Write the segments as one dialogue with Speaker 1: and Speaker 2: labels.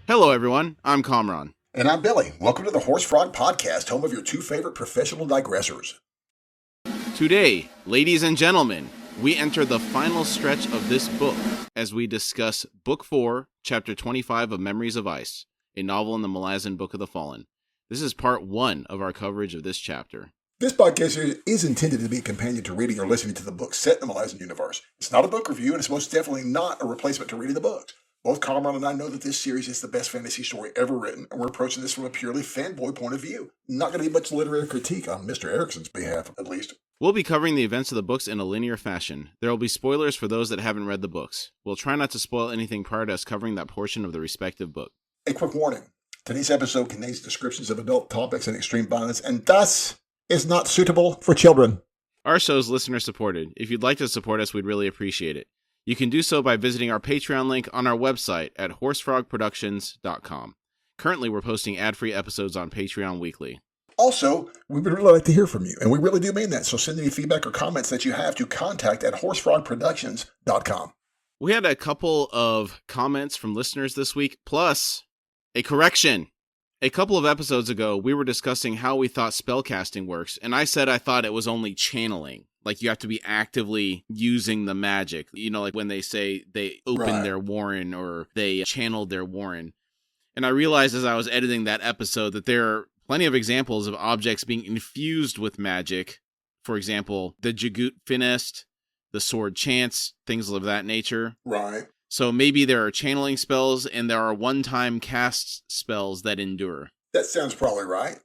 Speaker 1: Hello, everyone. I'm Kamraun.
Speaker 2: And I'm Billy. Welcome to the Horse Frog Podcast, home of your two favorite professional digressors.
Speaker 1: Today, ladies and gentlemen, we enter the final stretch of this book as we discuss Book 4, Chapter 25 of Memories of Ice, a novel in the Malazan Book of the Fallen. This is part 1 of our coverage of this chapter.
Speaker 2: This podcast series is intended to be a companion to reading or listening to the books set in the Malazan universe. It's not a book review, and it's most definitely not a replacement to reading the books. Both Kamraun and I know that this series is the best fantasy story ever written, and we're approaching this from a purely fanboy point of view. Not going to be much literary critique on Mr. Erikson's behalf, at least.
Speaker 1: We'll be covering the events of the books in a linear fashion. There will be spoilers for those that haven't read the books. We'll try not to spoil anything prior to us covering that portion of the respective book.
Speaker 2: A quick warning. Today's episode contains descriptions of adult topics and extreme violence, and thus is not suitable for children.
Speaker 1: Our show is listener supported. If you'd like to support us, we'd really appreciate it. You can do so by visiting our Patreon link on our website at horsefrogproductions.com. Currently, we're posting ad-free episodes on Patreon weekly.
Speaker 2: Also, we would really like to hear from you, and we really do mean that, so send any feedback or comments that you have to contact at horsefrogproductions.com.
Speaker 1: We had a couple of comments from listeners this week, plus a correction. A couple of episodes ago, we were discussing how we thought spellcasting works, and I said I thought it was only channeling. Like, you have to be actively using the magic. You know, like when they say they opened their warren or they channeled their warren. And I realized as I was editing that episode that there are plenty of examples of objects being infused with magic. For example, the Jagut Finest, the Sword Chance, things of that nature.
Speaker 2: Right.
Speaker 1: So maybe there are channeling spells and there are one-time cast spells that endure.
Speaker 2: That sounds probably right.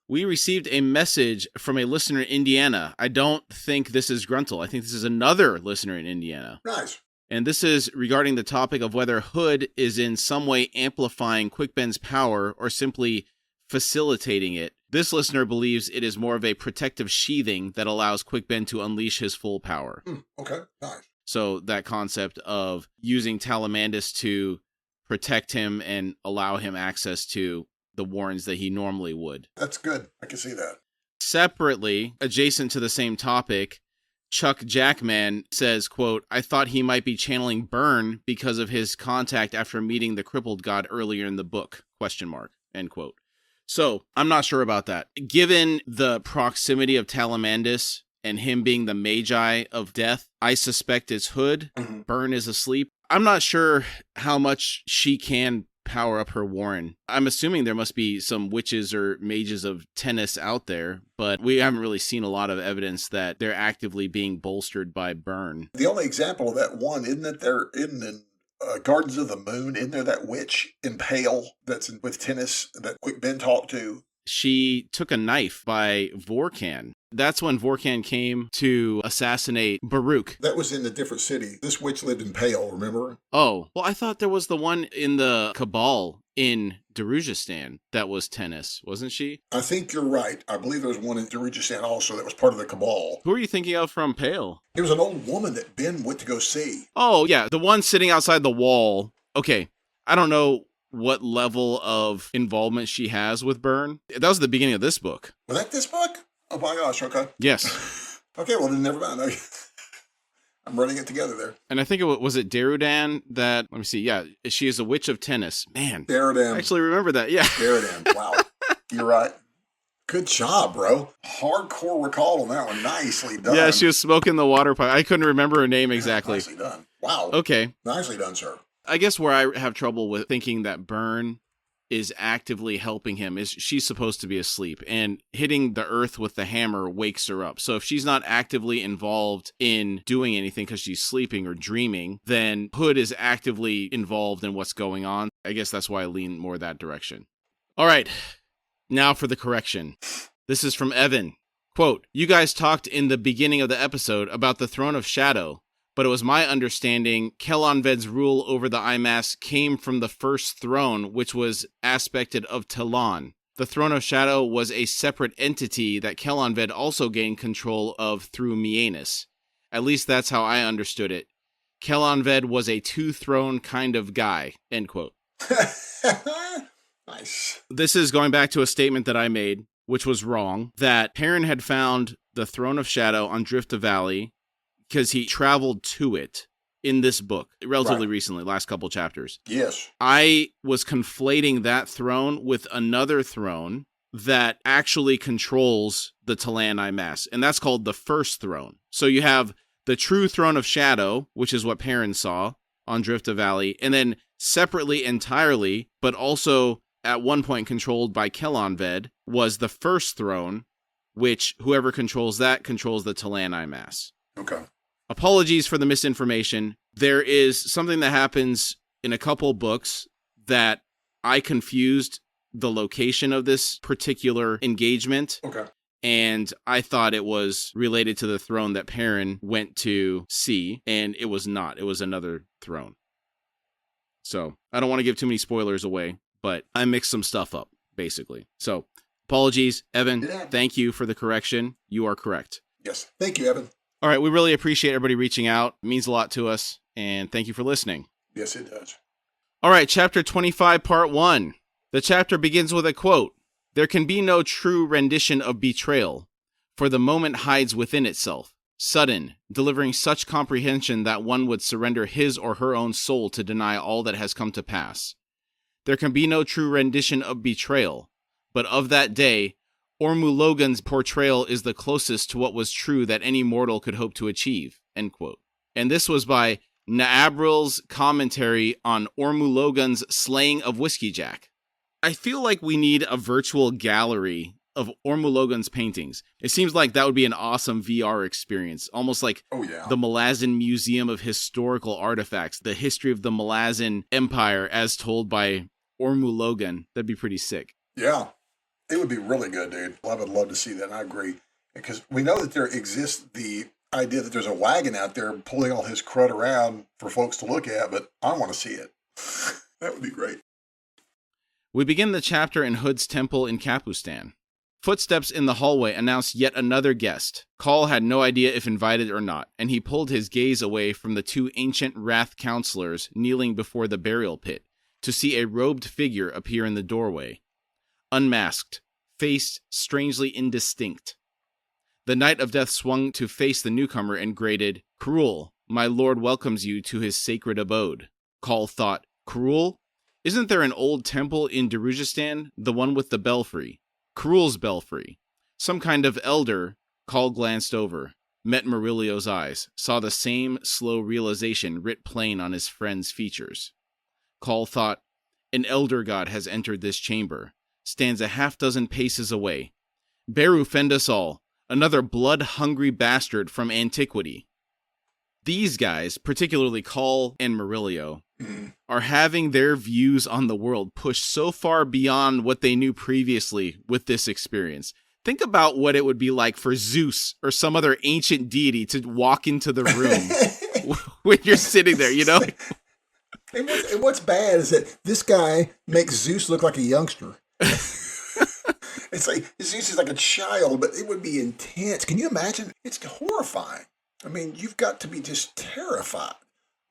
Speaker 1: We received a message from a listener in Indiana. I don't think this is Gruntle. I think this is another listener in Indiana.
Speaker 2: Nice.
Speaker 1: And this is regarding the topic of whether Hood is in some way amplifying Quickben's power or simply facilitating it. This listener believes it is more of a protective sheathing that allows Quickben to unleash his full power.
Speaker 2: Okay, nice.
Speaker 1: So that concept of using Talamandus to protect him and allow him access to the warrens that he normally would.
Speaker 2: That's good. I can see that.
Speaker 1: Separately, adjacent to the same topic, Chuck Jackman says, quote, I thought he might be channeling Burn because of his contact after meeting the crippled god earlier in the book, question mark, end quote. So, I'm not sure about that. Given the proximity of Talamandus and him being the magi of death, I suspect it's Hood. Mm-hmm. Burn is asleep. I'm not sure how much she can power up her warren. I'm assuming there must be some witches or mages of tennis out there, but we haven't really seen a lot of evidence that they're actively being bolstered by Burn.
Speaker 2: The only example of that one, isn't that there in Gardens of the Moon, isn't there that witch in Pale that's with tennis that Quickben talked to?
Speaker 1: She took a knife by Vorkan. That's when Vorkan came to assassinate Baruch.
Speaker 2: That was in a different city. This witch lived in Pale, remember?
Speaker 1: Oh, well, I thought there was the one in the Cabal in Darujistan that was tennis, wasn't she?
Speaker 2: I think you're right. I believe there was one in Darujistan also that was part of the Cabal.
Speaker 1: Who are you thinking of from Pale?
Speaker 2: It was an old woman that Ben went to go see.
Speaker 1: Oh, yeah, the one sitting outside the wall. Okay, I don't know what level of involvement she has with Burn. That was the beginning of this book.
Speaker 2: Was that this book? Oh my gosh, okay.
Speaker 1: Yes.
Speaker 2: Okay, well then never mind. I'm running it together there.
Speaker 1: And I think was it Darudan that, let me see, yeah, she is a witch of tennis. Man.
Speaker 2: Darudan.
Speaker 1: I actually remember that, yeah.
Speaker 2: Darudan, wow. You're right. Good job, bro. Hardcore recall on that one. Nicely done.
Speaker 1: Yeah, she was smoking the water pipe. I couldn't remember her name exactly.
Speaker 2: Nicely done. Wow.
Speaker 1: Okay.
Speaker 2: Nicely done, sir.
Speaker 1: I guess where I have trouble with thinking that Burn is actively helping him is she's supposed to be asleep, and hitting the earth with the hammer wakes her up. So if she's not actively involved in doing anything because she's sleeping or dreaming, then Hood is actively involved in what's going on. I guess that's why I lean more that direction. All right, now for the correction. This is from Evan. Quote, you guys talked in the beginning of the episode about the Throne of Shadow, but it was my understanding Kellanved's rule over the Imass came from the first throne, which was aspected of Talon. The Throne of Shadow was a separate entity that Kellanved also gained control of through Mianus. At least that's how I understood it. Kellanved was a two-throne kind of guy, end quote.
Speaker 2: Nice.
Speaker 1: This is going back to a statement that I made, which was wrong, that Perrin had found the Throne of Shadow on Drift of Valley, because he traveled to it. in this book, relatively
Speaker 2: Right.
Speaker 1: recently, last couple chapters.
Speaker 2: Yes.
Speaker 1: I was conflating that throne with another throne that actually controls the Talani Mass, and that's called the First Throne. So you have the true Throne of Shadow, which is what Perrin saw on Drifta Valley, and then separately entirely, but also at one point controlled by Kellanved, was the First Throne, which whoever controls that controls the Talani Mass.
Speaker 2: Okay.
Speaker 1: Apologies for the misinformation. There is something that happens in a couple books that I confused the location of this particular engagement.
Speaker 2: Okay.
Speaker 1: And I thought it was related to the throne that Perrin went to see, and it was not. It was another throne. So I don't want to give too many spoilers away, but I mixed some stuff up, basically. So apologies, Evan.
Speaker 2: Yeah.
Speaker 1: Thank you for the correction. You are correct.
Speaker 2: Yes. Thank you, Evan.
Speaker 1: All right, we really appreciate everybody reaching out. It means a lot to us, and thank you for listening.
Speaker 2: Yes, it does.
Speaker 1: All right, Chapter 25, Part 1. The chapter begins with a quote. There can be no true rendition of betrayal, for the moment hides within itself, sudden, delivering such comprehension that one would surrender his or her own soul to deny all that has come to pass. There can be no true rendition of betrayal, but of that day, Ormulogan's portrayal is the closest to what was true that any mortal could hope to achieve, end quote. And this was by Naabril's commentary on Ormulogan's slaying of Whiskey Jack. I feel like we need a virtual gallery of Ormulogan's paintings. It seems like that would be an awesome VR experience, almost like the Malazan Museum of Historical Artifacts, the history of the Malazan Empire as told by Ormulogan. That'd be pretty sick.
Speaker 2: Yeah. It would be really good, dude. I would love to see that, and I agree. Because we know that there exists the idea that there's a wagon out there pulling all his crud around for folks to look at, but I want to see it. That would be great.
Speaker 1: We begin the chapter in Hood's temple in Kapustan. Footsteps in the hallway announced yet another guest. Call had no idea if invited or not, and he pulled his gaze away from the two ancient Wrath counselors kneeling before the burial pit to see a robed figure appear in the doorway. Unmasked, face strangely indistinct. The Knight of Death swung to face the newcomer and grated, "Cruel, my lord welcomes you to his sacred abode." Call thought, "Cruel? Isn't there an old temple in Darujistan, the one with the belfry? Cruel's belfry." Some kind of elder. Call glanced over, met Murillo's eyes, saw the same slow realization writ plain on his friend's features. Call thought, an elder god has entered this chamber. Stands a half-dozen paces away. Beru fend us all, another blood-hungry bastard from antiquity. These guys, particularly Call and Murillo, are having their views on the world pushed so far beyond what they knew previously with this experience. Think about what it would be like for Zeus or some other ancient deity to walk into the room when you're sitting there, you know?
Speaker 2: And what's bad is that this guy makes Zeus look like a youngster. It's like Zeus is like a child, but it would be intense. Can you imagine? It's horrifying. I mean, you've got to be just terrified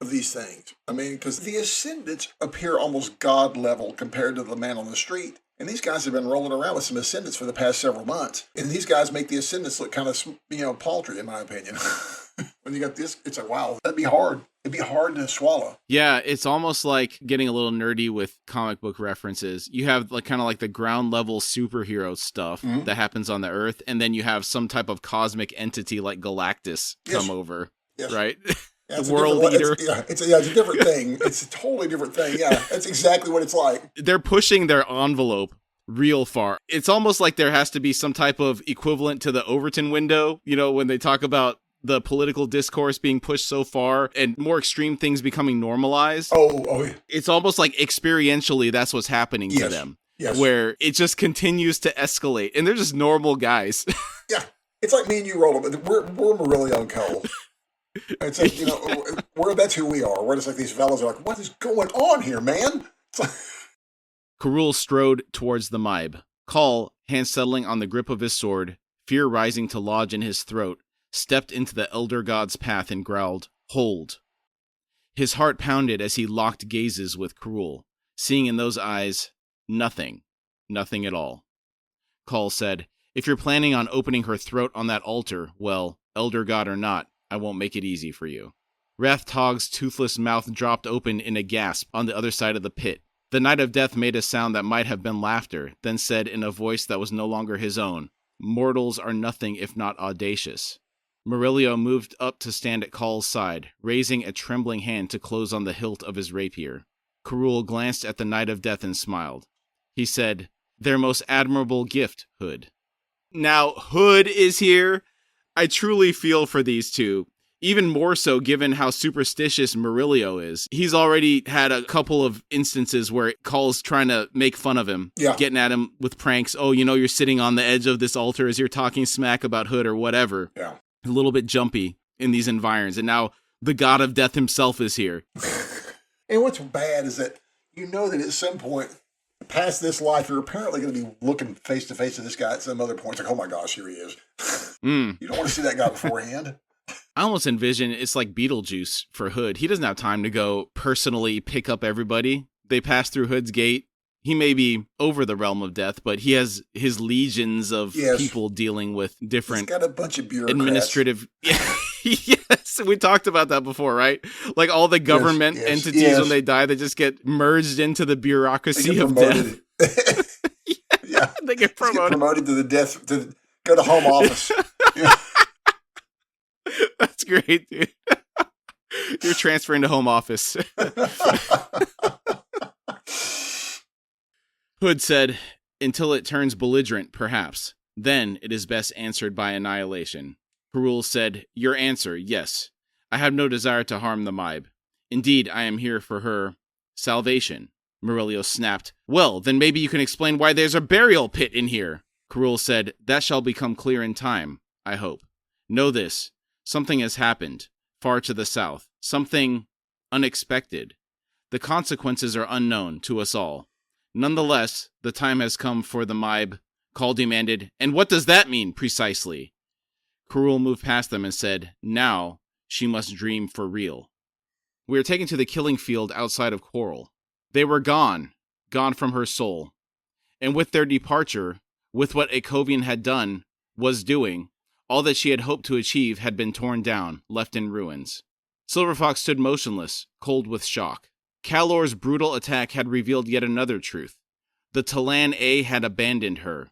Speaker 2: of these things. I mean, because the ascendants appear almost god level compared to the man on the street. And these guys have been rolling around with some ascendants for the past several months. And these guys make the ascendants look kind of, paltry, in my opinion. When you got this, it's like, wow, that'd be hard. It'd be hard to swallow.
Speaker 1: Yeah, it's almost like getting a little nerdy with comic book references. You have kind of like the ground level superhero stuff that happens on the Earth, and then you have some type of cosmic entity like Galactus come over, right?
Speaker 2: Yeah,
Speaker 1: the world leader.
Speaker 2: It's a different thing. It's a totally different thing. Yeah, that's exactly what it's like.
Speaker 1: They're pushing their envelope real far. It's almost like there has to be some type of equivalent to the Overton window, when they talk about the political discourse being pushed so far and more extreme things becoming normalized.
Speaker 2: Oh yeah.
Speaker 1: It's almost like experientially that's what's happening to them.
Speaker 2: Yes.
Speaker 1: Where it just continues to escalate and they're just normal guys.
Speaker 2: Yeah. It's like me and you roll, but we're Murillo and Cole. It's like, that's who we are. We're just like these fellas are like, what is going on here, man? It's like...
Speaker 1: Karul strode towards the Maib. Call, hand settling on the grip of his sword, fear rising to lodge in his throat, stepped into the elder god's path and growled, "Hold." His heart pounded as he locked gazes with Karul, seeing in those eyes nothing at all. Call said, "If you're planning on opening her throat on that altar, well, elder god or not, I won't make it easy for you." Rathtog's toothless mouth dropped open in a gasp on the other side of the pit. The Knight of Death made a sound that might have been laughter, then said in a voice that was no longer his own, "Mortals are nothing if not audacious." Murillo moved up to stand at Call's side, raising a trembling hand to close on the hilt of his rapier. Karul glanced at the Knight of Death and smiled. He said, "Their most admirable gift, Hood." Now, Hood is here. I truly feel for these two. Even more so given how superstitious Murillo is. He's already had a couple of instances where Call's trying to make fun of him, getting at him with pranks. Oh, you're sitting on the edge of this altar as you're talking smack about Hood or whatever.
Speaker 2: Yeah.
Speaker 1: A little bit jumpy in these environs. And now the God of Death himself is here.
Speaker 2: And what's bad is that that at some point, past this life, you're apparently going to be looking face to face with this guy at some other point. It's like, oh my gosh, here he is. You don't want to see that guy beforehand.
Speaker 1: I almost envision it's like Beetlejuice for Hood. He doesn't have time to go personally pick up everybody. They pass through Hood's gate. He may be over the realm of death, but he has his legions of people dealing with different
Speaker 2: He's got a bunch of bureaucrats.
Speaker 1: Administrative. Yes, we talked about that before, right? Like all the government entities when they die, they just get merged into the bureaucracy of death. They get promoted
Speaker 2: to the death, to go to home office.
Speaker 1: That's great, dude. You're transferring to home office. Hood said, "Until it turns belligerent, perhaps. Then it is best answered by annihilation." Karul said, "Your answer, yes. I have no desire to harm the Maib. Indeed, I am here for her salvation." Murillo snapped, "Well, then maybe you can explain why there's a burial pit in here." Karul said, "That shall become clear in time, I hope. Know this. Something has happened, far to the south. Something unexpected. The consequences are unknown to us all. Nonetheless, the time has come for the Maib." Call demanded, "And what does that mean, precisely?" Karul moved past them and said, "Now she must dream for real." We are taken to the killing field outside of Coral. They were gone from her soul. And with their departure, with what Akovian had done, was doing, all that she had hoped to achieve had been torn down, left in ruins. Silverfox stood motionless, cold with shock. Kalor's brutal attack had revealed yet another truth. The Talan A had abandoned her.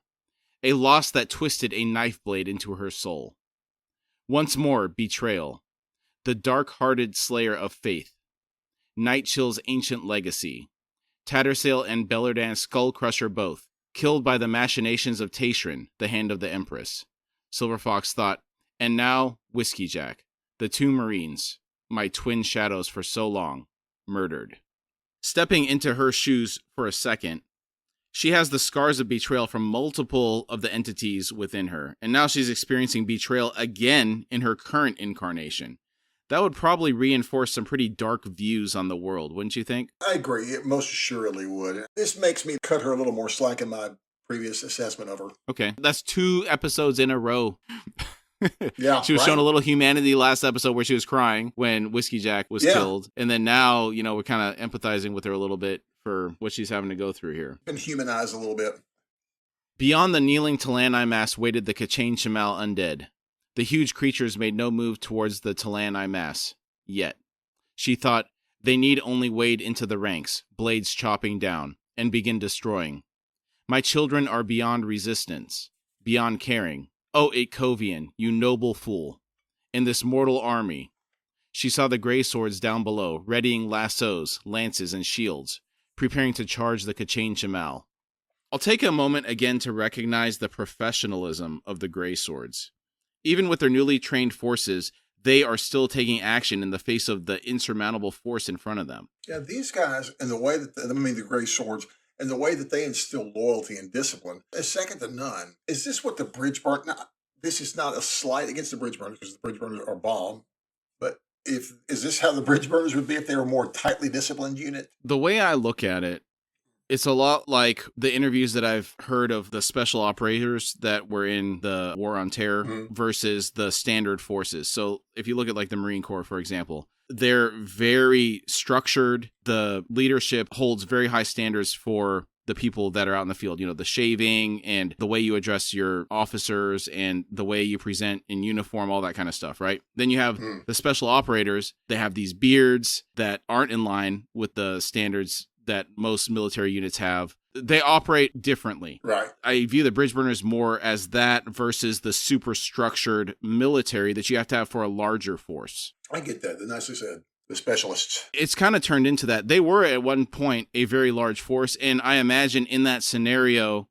Speaker 1: A loss that twisted a knife blade into her soul. Once more, betrayal. The dark-hearted slayer of faith. Nightchill's ancient legacy. Tattersail and Bellerdan Skullcrusher both, killed by the machinations of Tashrin, the hand of the Empress. Silverfox thought, and now, Whiskey Jack, the two Marines, my twin shadows for so long, murdered. Stepping into her shoes for a second, she has the scars of betrayal from multiple of the entities within her, and now she's experiencing betrayal again in her current incarnation. That would probably reinforce some pretty dark views on the world, wouldn't you think?
Speaker 2: I agree. It most assuredly would. This makes me cut her a little more slack in my previous assessment of her.
Speaker 1: Okay, that's 2 episodes in a row.
Speaker 2: Yeah,
Speaker 1: she was shown a little humanity last episode where she was crying when Whiskey Jack was killed. And then now, we're kind of empathizing with her a little bit for what she's having to go through here.
Speaker 2: Been humanized a little bit.
Speaker 1: Beyond the kneeling Talani mass waited the Kachain Shamal undead. The huge creatures made no move towards the Talani mass, yet. She thought, they need only wade into the ranks, blades chopping down, and begin destroying. My children are beyond resistance, beyond caring. O Akovian, you noble fool. In this mortal army. She saw the gray swords down below, readying lassos, lances, and shields, preparing to charge the Kachain Shamal. I'll take a moment again to recognize the professionalism of the gray swords. Even with their newly trained forces, they are still taking action in the face of the insurmountable force in front of them.
Speaker 2: Yeah, these guys, and the way that, the gray swords, and the way that they instill loyalty and discipline is second to none. Is this what the bridge burn? Now, this is not a slight against the bridge burners, because the bridge burners are bomb. But is this how the bridge burners would be if they were a more tightly disciplined unit?
Speaker 1: The way I look at it, it's a lot like the interviews that I've heard of the special operators that were in the War on Terror versus the standard forces. So if you look at like the Marine Corps, for example, they're very structured. The leadership holds very high standards for the people that are out in the field, the shaving and the way you address your officers and the way you present in uniform, all that kind of stuff, right? Then you have the special operators. They have these beards that aren't in line with the standards that most military units have. They operate differently.
Speaker 2: Right.
Speaker 1: I view the bridge burners more as that versus the super structured military that you have to have for a larger force.
Speaker 2: I get that. That's nicely said. The specialists.
Speaker 1: It's kind of turned into that. They were at one point a very large force, and I imagine in that scenario,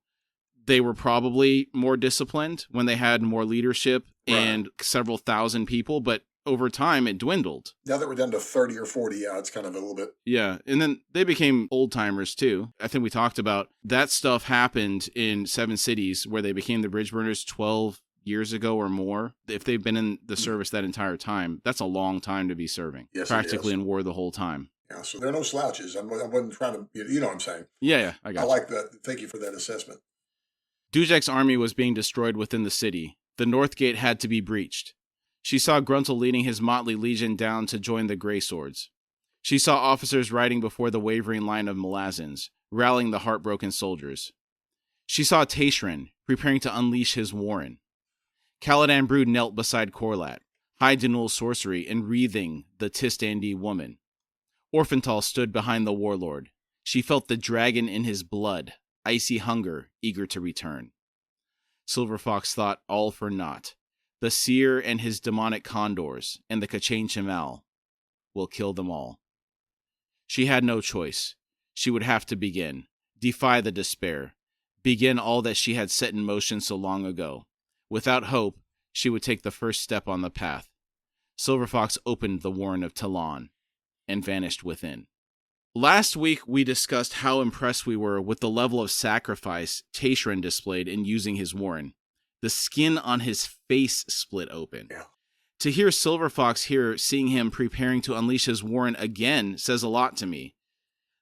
Speaker 1: they were probably more disciplined when they had more leadership and several thousand people, but over time it dwindled.
Speaker 2: Now that we're down to 30 or 40, yeah, it's kind of a little bit.
Speaker 1: Yeah, and then they became old-timers too. I think we talked about that stuff happened in 7 cities where they became the bridge burners 12 years ago or more. If they've been in the service that entire time, that's a long time to be serving.
Speaker 2: Yes,
Speaker 1: practically in war the whole time.
Speaker 2: Yeah, so they're no slouches. I wasn't trying to, you know what I'm saying?
Speaker 1: Yeah, I got
Speaker 2: I like that. Thank you for that assessment.
Speaker 1: Dujak's army was being destroyed within the city. The north gate had to be breached. She saw Gruntle leading his motley legion down to join the Grey Swords. She saw officers riding before the wavering line of Malazans, rallying the heartbroken soldiers. She saw Tashrin preparing to unleash his warren. Caladan Brood knelt beside Korlat, High Denul's sorcery and wreathing the Tistandi woman. Orphantal stood behind the warlord. She felt the dragon in his blood, icy hunger, eager to return. Silver Fox thought all for naught. The seer and his demonic condors and the Kachain Chimal will kill them all. She had no choice. She would have to begin, defy the despair, begin all that she had set in motion so long ago. Without hope, she would take the first step on the path. Silver Fox opened the warren of Talon and vanished within. Last week, we discussed how impressed we were with the level of sacrifice Tashrin displayed in using his warren. The skin on his face split open.
Speaker 2: Yeah.
Speaker 1: To hear Silver Fox here, seeing him preparing to unleash his warren again, says a lot to me.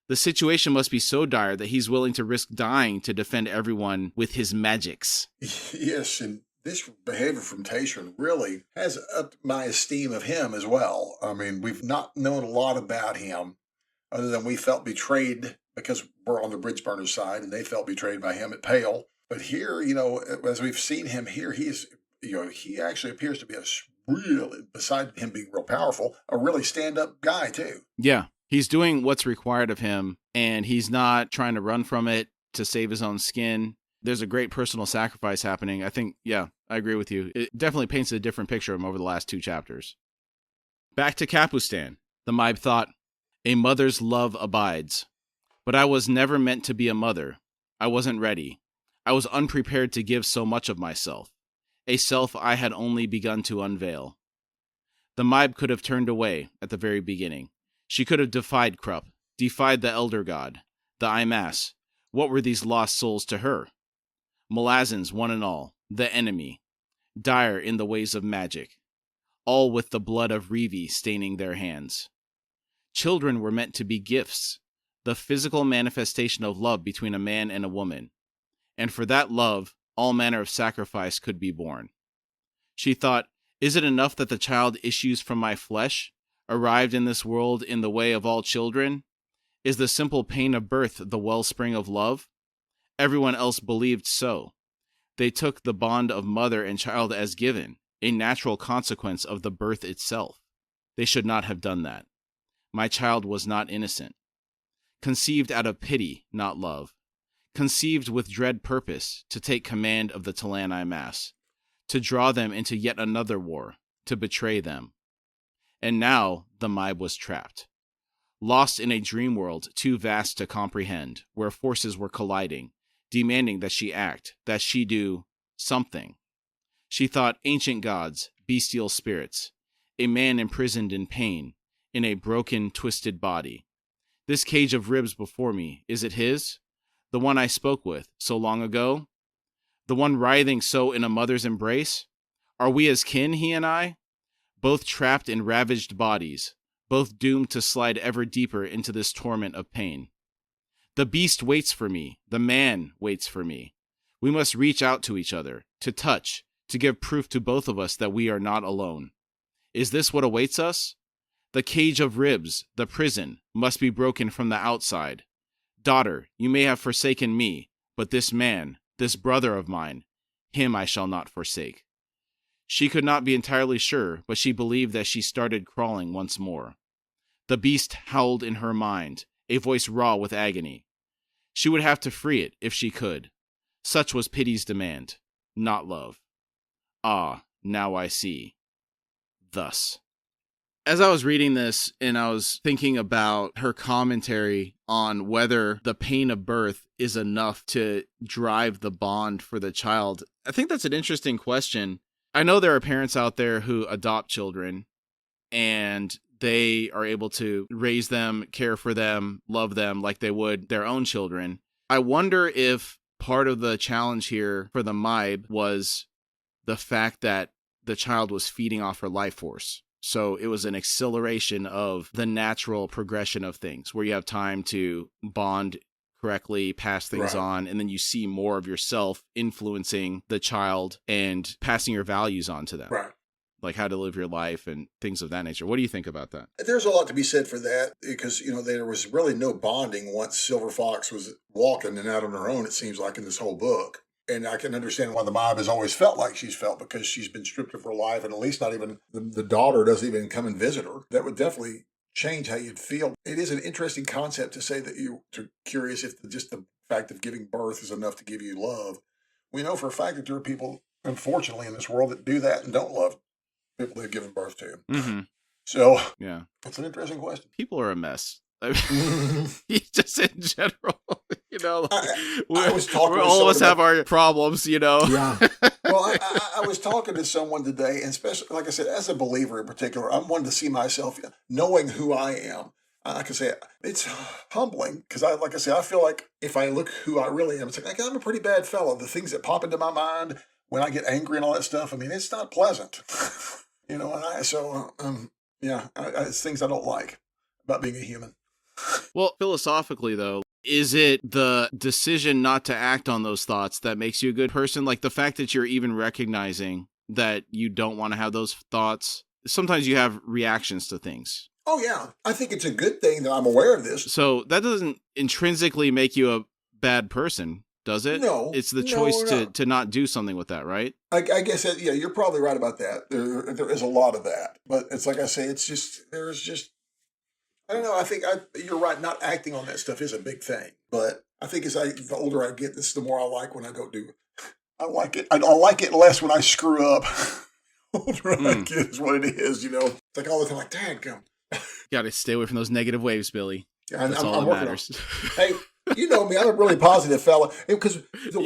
Speaker 1: The situation must be so dire that he's willing to risk dying to defend everyone with his magics.
Speaker 2: Yes, and this behavior from Tashrin really has upped my esteem of him as well. I mean, we've not known a lot about him other than we felt betrayed because we're on the bridge burner's side and they felt betrayed by him at Pale. But here, as we've seen him here, he actually appears to be besides him being real powerful, a really stand-up guy too.
Speaker 1: Yeah, he's doing what's required of him, and he's not trying to run from it to save his own skin. There's a great personal sacrifice happening. I think, yeah, I agree with you. It definitely paints a different picture of him over the last 2 chapters. Back to Kapustan. The Maib thought, a mother's love abides. But I was never meant to be a mother. I wasn't ready. I was unprepared to give so much of myself, a self I had only begun to unveil. The Maib could have turned away at the very beginning. She could have defied Krupp, defied the Elder God, the Imas. What were these lost souls to her? Malazans, one and all, the enemy, dire in the ways of magic, all with the blood of Revi staining their hands. Children were meant to be gifts, the physical manifestation of love between a man and a woman. And for that love, all manner of sacrifice could be borne. She thought, is it enough that the child issues from my flesh, arrived in this world in the way of all children? Is the simple pain of birth the wellspring of love? Everyone else believed so. They took the bond of mother and child as given, a natural consequence of the birth itself. They should not have done that. My child was not innocent. Conceived out of pity, not love. Conceived with dread purpose, to take command of the Talani mass, to draw them into yet another war, to betray them. And now the Maib was trapped. Lost in a dream world too vast to comprehend, where forces were colliding, demanding that she act, that she do something. She thought ancient gods, bestial spirits, a man imprisoned in pain, in a broken, twisted body. This cage of ribs before me, is it his? The one I spoke with so long ago? The one writhing so in a mother's embrace? Are we as kin, he and I? Both trapped in ravaged bodies, both doomed to slide ever deeper into this torment of pain. The beast waits for me, the man waits for me. We must reach out to each other, to touch, to give proof to both of us that we are not alone. Is this what awaits us? The cage of ribs, the prison, must be broken from the outside. Daughter, you may have forsaken me, but this man, this brother of mine, him I shall not forsake. She could not be entirely sure, but she believed that she started crawling once more. The beast howled in her mind, a voice raw with agony. She would have to free it if she could. Such was pity's demand, not love. Ah, now I see. Thus. As I was reading this and I was thinking about her commentary on whether the pain of birth is enough to drive the bond for the child, I think that's an interesting question. I know there are parents out there who adopt children and they are able to raise them, care for them, love them like they would their own children. I wonder if part of the challenge here for the Maib was the fact that the child was feeding off her life force. So it was an acceleration of the natural progression of things where you have time to bond correctly, pass things on, and then you see more of yourself influencing the child and passing your values on to them.
Speaker 2: Right.
Speaker 1: Like how to live your life and things of that nature. What do you think about that?
Speaker 2: There's a lot to be said for that because, there was really no bonding once Silver Fox was walking and out on her own, it seems like, in this whole book. And I can understand why the mom has always felt like she's felt because she's been stripped of her life and at least not even the daughter doesn't even come and visit her. That would definitely change how you'd feel. It is an interesting concept to say that you're curious if just the fact of giving birth is enough to give you love. We know for a fact that there are people, unfortunately, in this world that do that and don't love people they've given birth to.
Speaker 1: Mm-hmm.
Speaker 2: So,
Speaker 1: yeah,
Speaker 2: that's an interesting question.
Speaker 1: People are a mess. I mean, just in general,
Speaker 2: I was talking
Speaker 1: we all of us have our problems,
Speaker 2: Yeah. Well, I was talking to someone today, and especially, like I said, as a believer in particular, I'm wanting to see myself knowing who I am. I can say it's humbling because I feel like if I look who I really am, it's like I'm a pretty bad fellow. The things that pop into my mind when I get angry and all that stuff, I mean, it's not pleasant, and it's things I don't like about being a human.
Speaker 1: Well, philosophically, though, is it the decision not to act on those thoughts that makes you a good person? Like the fact that you're even recognizing that you don't want to have those thoughts. Sometimes you have reactions to things.
Speaker 2: Oh, yeah. I think it's a good thing that I'm aware of this.
Speaker 1: So that doesn't intrinsically make you a bad person, does it?
Speaker 2: No.
Speaker 1: It's the choice to not do something with that, right?
Speaker 2: I guess, you're probably right about that. There is a lot of that. But it's like I say, I don't know. I think you're right. Not acting on that stuff is a big thing. But I think the older I get, the more I like when I don't do it. I like it. I like it less when I screw up. Older I get is what it is, It's like all the time, like, dang, come.
Speaker 1: Got to stay away from those negative waves, Billy.
Speaker 2: Yeah,
Speaker 1: That's all that matters.
Speaker 2: Hey, you know me. I'm a really positive fella. Because the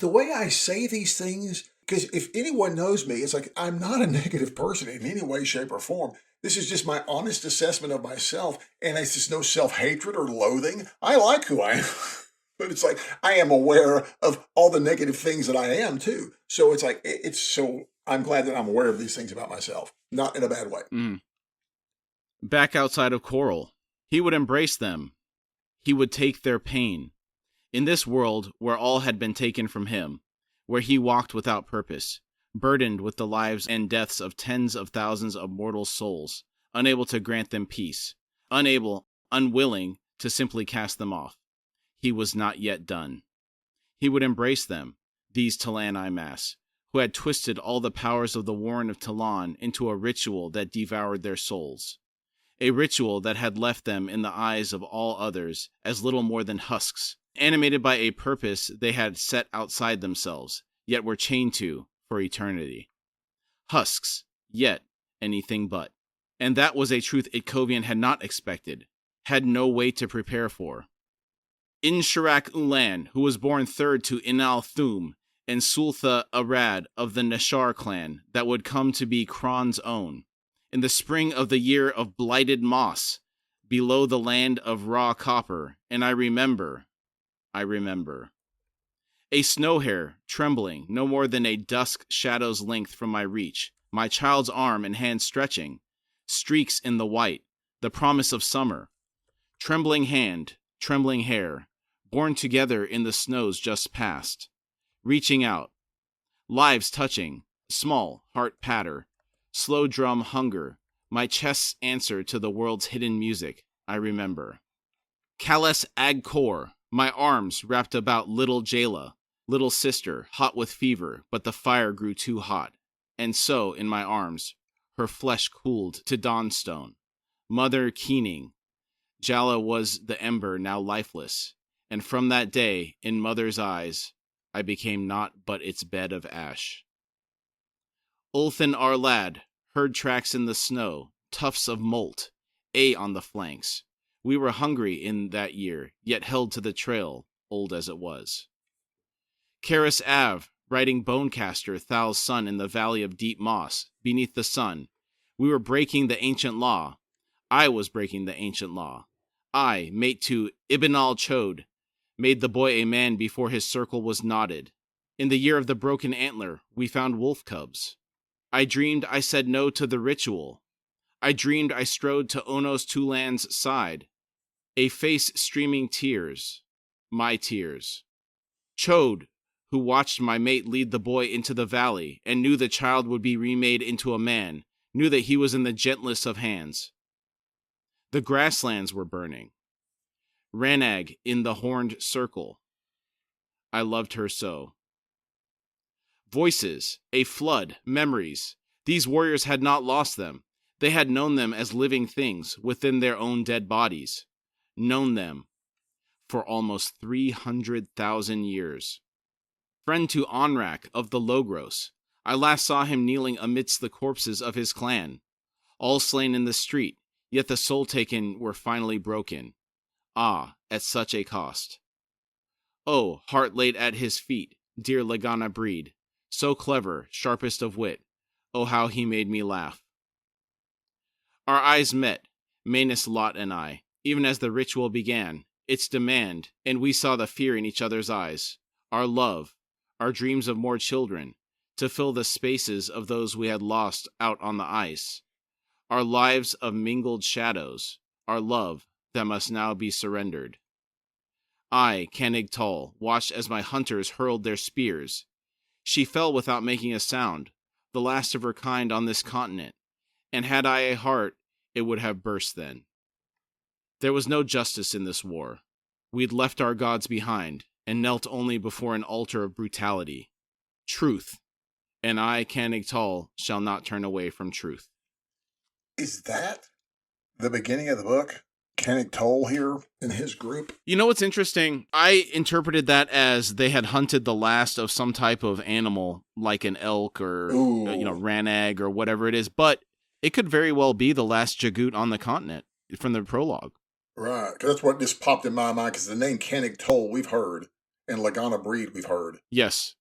Speaker 2: way I say these things, because if anyone knows me, it's like I'm not a negative person in any way, shape, or form. This is just my honest assessment of myself, and it's just no self-hatred or loathing. I like who I am, but it's like I am aware of all the negative things that I am too. So it's like I'm glad that I'm aware of these things about myself, not in a bad way.
Speaker 1: Back outside of Coral, he would embrace them. He would take their pain. In this world where all had been taken from him, where he walked without purpose, burdened with the lives and deaths of tens of thousands of mortal souls, unable to grant them peace, unwilling to simply cast them off. He was not yet done. He would embrace them, these Talani mass, who had twisted all the powers of the Warren of Talon into a ritual that devoured their souls. A ritual that had left them in the eyes of all others as little more than husks, animated by a purpose they had set outside themselves, yet were chained to for eternity. Husks, yet anything but. And that was a truth Itkovian had not expected, had no way to prepare for. Insharak Ulan, who was born third to Inal Thum and Sultha Arad of the Nashar clan that would come to be Kron's own, in the spring of the year of blighted moss, below the land of raw copper, and I remember. A snow hare, trembling, no more than a dusk shadow's length from my reach, my child's arm and hand stretching, streaks in the white, the promise of summer. Trembling hand, trembling hair, born together in the snows just past. Reaching out, lives touching, small heart patter, slow drum hunger, my chest's answer to the world's hidden music, I remember. Kales Agkor, my arms wrapped about little Jayla, little sister, hot with fever, but the fire grew too hot. And so, in my arms, her flesh cooled to dawnstone. Mother keening. Jala was the ember, now lifeless. And from that day, in mother's eyes, I became naught but its bed of ash. Ulthan our lad, herd tracks in the snow, tufts of molt, on the flanks. We were hungry in that year, yet held to the trail, old as it was. Karis Av, riding Bonecaster, Thal's son in the valley of deep moss, beneath the sun. We were breaking the ancient law. I was breaking the ancient law. I, mate to Ibn al-Chod, made the boy a man before his circle was knotted. In the year of the broken antler, we found wolf cubs. I dreamed I said no to the ritual. I dreamed I strode to Ono's Tulan's side. A face streaming tears. My tears. Chode, who watched my mate lead the boy into the valley, and knew the child would be remade into a man, knew that he was in the gentlest of hands. The grasslands were burning. Ranag in the horned circle. I loved her so. Voices, a flood, memories. These warriors had not lost them. They had known them as living things within their own dead bodies. Known them for almost 300,000 years. Friend to Onrak of the Logros, I last saw him kneeling amidst the corpses of his clan, all slain in the street, yet the soul taken were finally broken. Ah, at such a cost. Oh, heart laid at his feet, dear Lagana breed, so clever, sharpest of wit. Oh, how he made me laugh. Our eyes met, Manus Lot and I, even as the ritual began, its demand, and we saw the fear in each other's eyes, our love, our dreams of more children, to fill the spaces of those we had lost out on the ice, our lives of mingled shadows, our love that must now be surrendered. I, Canig Tall, watched as my hunters hurled their spears. She fell without making a sound, the last of her kind on this continent, and had I a heart, it would have burst then. There was no justice in this war. We'd left our gods behind, and knelt only before an altar of brutality. Truth. And I, Canig Tall, shall not turn away from truth.
Speaker 2: Is that the beginning of the book? Canig Toll here in his group?
Speaker 1: You know what's interesting? I interpreted that as they had hunted the last of some type of animal, like an elk or, ranag or whatever it is, but it could very well be the last Jagut on the continent from the prologue.
Speaker 2: Right, because that's what just popped in my mind, because the name Canig Toll we've heard, and Lagana Breed we've heard.
Speaker 1: Yes.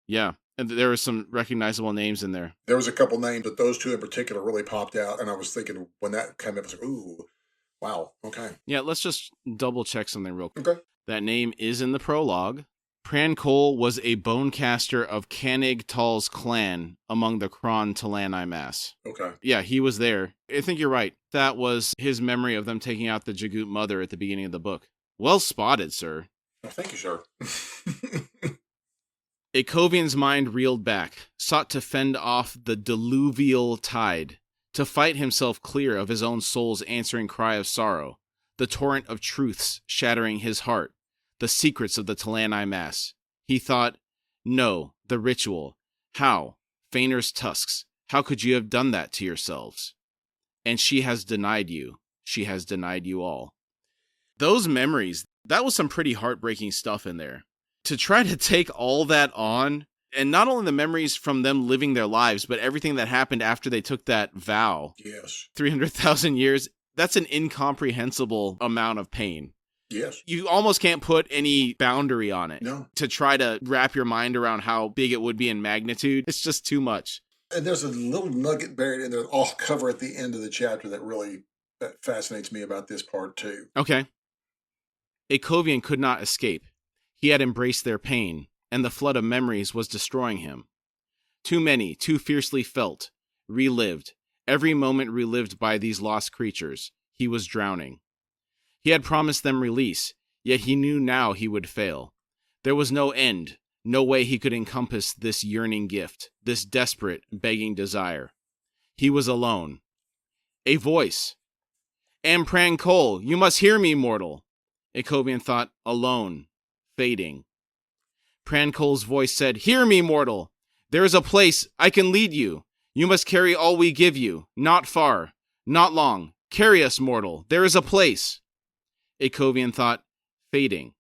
Speaker 1: Yeah. And there were some recognizable names in there.
Speaker 2: There was a couple names, but those two in particular really popped out, and I was thinking when that came up, I was like, ooh, wow, okay.
Speaker 1: Yeah, let's just double check something real quick.
Speaker 2: Okay.
Speaker 1: That name is in the prologue. Pran Cole was a bonecaster of Canig Tall's clan among the Kron Talani Mass.
Speaker 2: Okay.
Speaker 1: Yeah, he was there. I think you're right. That was his memory of them taking out the Jagut mother at the beginning of the book. Well spotted, sir.
Speaker 2: Oh, thank you, sir.
Speaker 1: A Kovian's mind reeled back, sought to fend off the diluvial tide, to fight himself clear of his own soul's answering cry of sorrow, the torrent of truths shattering his heart, the secrets of the Talani Mass. He thought, no, the ritual. How? Feiner's tusks. How could you have done that to yourselves? And she has denied you. She has denied you all. Those memories, that was some pretty heartbreaking stuff in there. To try to take all that on, and not only the memories from them living their lives, but everything that happened after they took that vow.
Speaker 2: Yes.
Speaker 1: 300,000 years, that's an incomprehensible amount of pain.
Speaker 2: Yes.
Speaker 1: You almost can't put any boundary on it.
Speaker 2: No.
Speaker 1: To try to wrap your mind around how big it would be in magnitude. It's just too much.
Speaker 2: And there's a little nugget buried in there, off cover at the end of the chapter that fascinates me about this part too.
Speaker 1: Okay. A Kovian could not escape. He had embraced their pain, and the flood of memories was destroying him. Too many, too fiercely felt, relived, every moment relived by these lost creatures. He was drowning. He had promised them release, yet he knew now he would fail. There was no end, no way he could encompass this yearning gift, this desperate, begging desire. He was alone. A voice. Ampran Cole, you must hear me, mortal. Akovian thought, alone, fading. Prankol's voice said, "Hear me, mortal! There is a place I can lead you. You must carry all we give you. Not far, not long. Carry us, mortal. There is a place." Akovian thought, fading.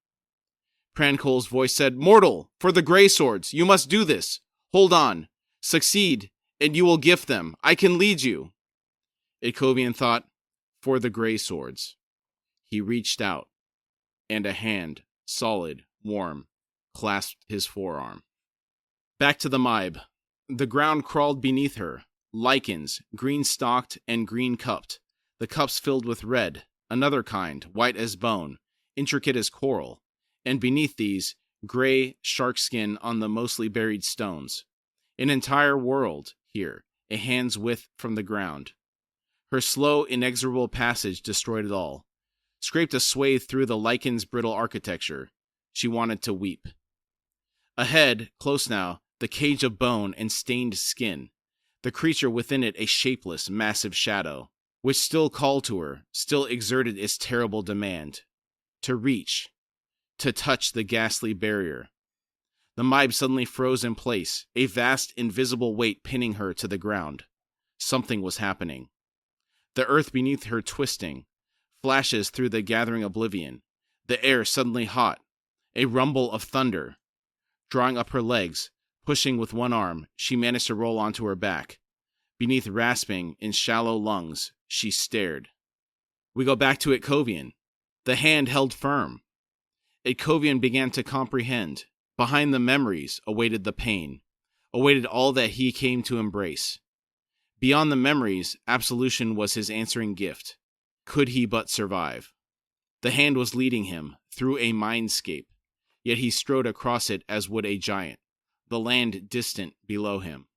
Speaker 1: Prankol's voice said, "Mortal, for the gray swords, you must do this. Hold on. Succeed, and you will gift them. I can lead you." Akovian thought, for the gray swords. He reached out, and a hand, solid, warm, clasped his forearm. Back to the Maib. The ground crawled beneath her. Lichens, green-stalked and green-cupped. The cups filled with red, another kind, white as bone, intricate as coral, and beneath these, gray shark skin on the mostly buried stones. An entire world, here, a hand's width from the ground. Her slow, inexorable passage destroyed it all. Scraped a swathe through the lichen's brittle architecture. She wanted to weep. Ahead, close now, the cage of bone and stained skin. The creature within it a shapeless, massive shadow, which still called to her, still exerted its terrible demand. To reach. To touch the ghastly barrier. The Maib suddenly froze in place, a vast, invisible weight pinning her to the ground. Something was happening. The earth beneath her twisting. Flashes through the gathering oblivion. The air suddenly hot. A rumble of thunder. Drawing up her legs, pushing with one arm, she managed to roll onto her back. Beneath rasping, in shallow lungs, she stared. We go back to Akovian. The hand held firm. Akovian began to comprehend. Behind the memories awaited the pain, awaited all that he came to embrace. Beyond the memories, absolution was his answering gift. Could he but survive? The hand was leading him through a mindscape, yet he strode across it as would a giant, the land distant below him.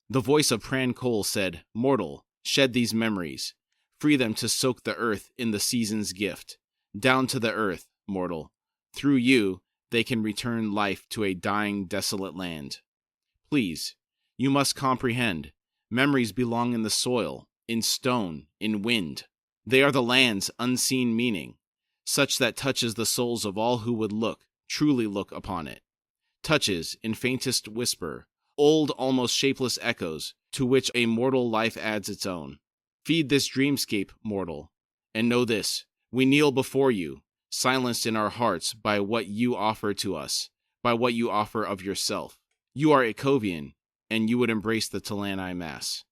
Speaker 1: The voice of Prankol said, "Mortal, shed these memories. Free them to soak the earth in the season's gift. Down to the earth, mortal. Through you, they can return life to a dying, desolate land. Please, you must comprehend. Memories belong in the soil, in stone, in wind. They are the land's unseen meaning, such that touches the souls of all who would look, truly look upon it. Touches, in faintest whisper, old, almost shapeless echoes, to which a mortal life adds its own. Feed this dreamscape, mortal, and know this, we kneel before you, silenced in our hearts by what you offer to us, by what you offer of yourself. You are Akovian, and you would embrace the Talani Mass.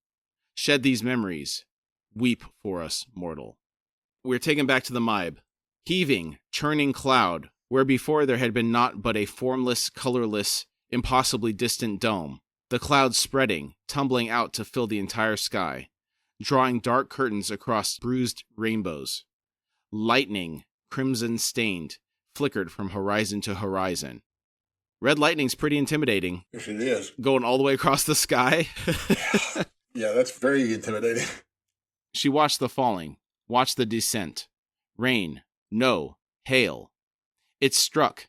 Speaker 1: Shed these memories. Weep for us, mortal." We're taken back to the Maib. Heaving, churning cloud, where before there had been naught but a formless, colorless, impossibly distant dome. The clouds spreading, tumbling out to fill the entire sky, drawing dark curtains across bruised rainbows. Lightning, crimson-stained, flickered from horizon to horizon. Red lightning's pretty intimidating.
Speaker 2: Yes, it is.
Speaker 1: Going all the way across the sky.
Speaker 2: Yeah, that's very intimidating.
Speaker 1: She watched the falling, watched the descent. Rain, no, hail. It struck.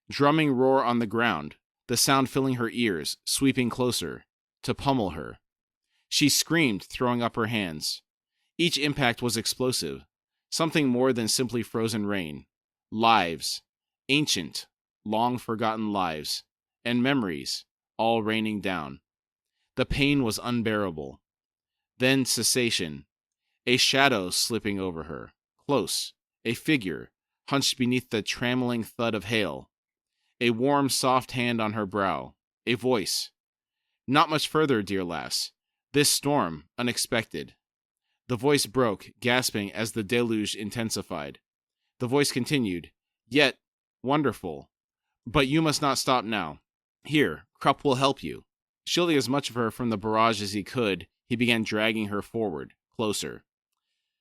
Speaker 1: Drumming roar on the ground, the sound filling her ears, sweeping closer, to pummel her. She screamed, throwing up her hands. Each impact was explosive, something more than simply frozen rain. Lives, ancient, long-forgotten lives, and memories, all raining down. The pain was unbearable. Then cessation. A shadow slipping over her, close, a figure, hunched beneath the trammeling thud of hail. A warm, soft hand on her brow, a voice. "Not much further, dear lass. This storm, unexpected." The voice broke, gasping as the deluge intensified. The voice continued, "Yet, wonderful. But you must not stop now. Here, Krupp will help you." Shielding as much of her from the barrage as he could, he began dragging her forward, closer.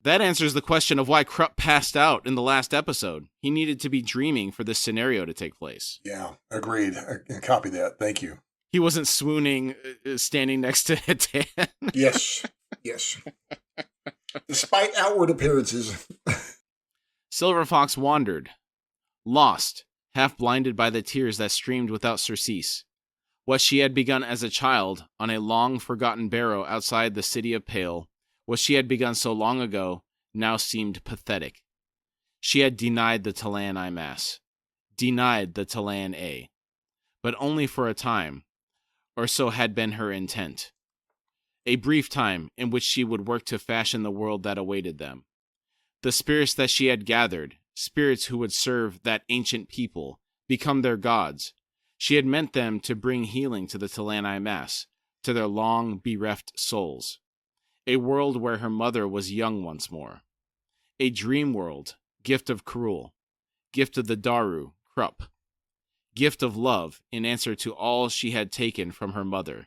Speaker 1: That answers the question of why Krupp passed out in the last episode. He needed to be dreaming for this scenario to take place.
Speaker 2: Yeah, agreed. I copy that. Thank you.
Speaker 1: He wasn't swooning, standing next to Dan.
Speaker 2: Yes, yes. Despite outward appearances.
Speaker 1: Silver Fox wandered, lost, half blinded by the tears that streamed without surcease. What she had begun as a child on a long-forgotten barrow outside the city of Pale, what she had begun so long ago, now seemed pathetic. She had denied the Talan Imass, denied the Talan A, but only for a time, or so had been her intent. A brief time in which she would work to fashion the world that awaited them. The spirits that she had gathered, spirits who would serve that ancient people, become their gods. She had meant them to bring healing to the Talan Imass, to their long bereft souls. A world where her mother was young once more. A dream world, gift of Karul, gift of the Daru, Krupp. Gift of love in answer to all she had taken from her mother.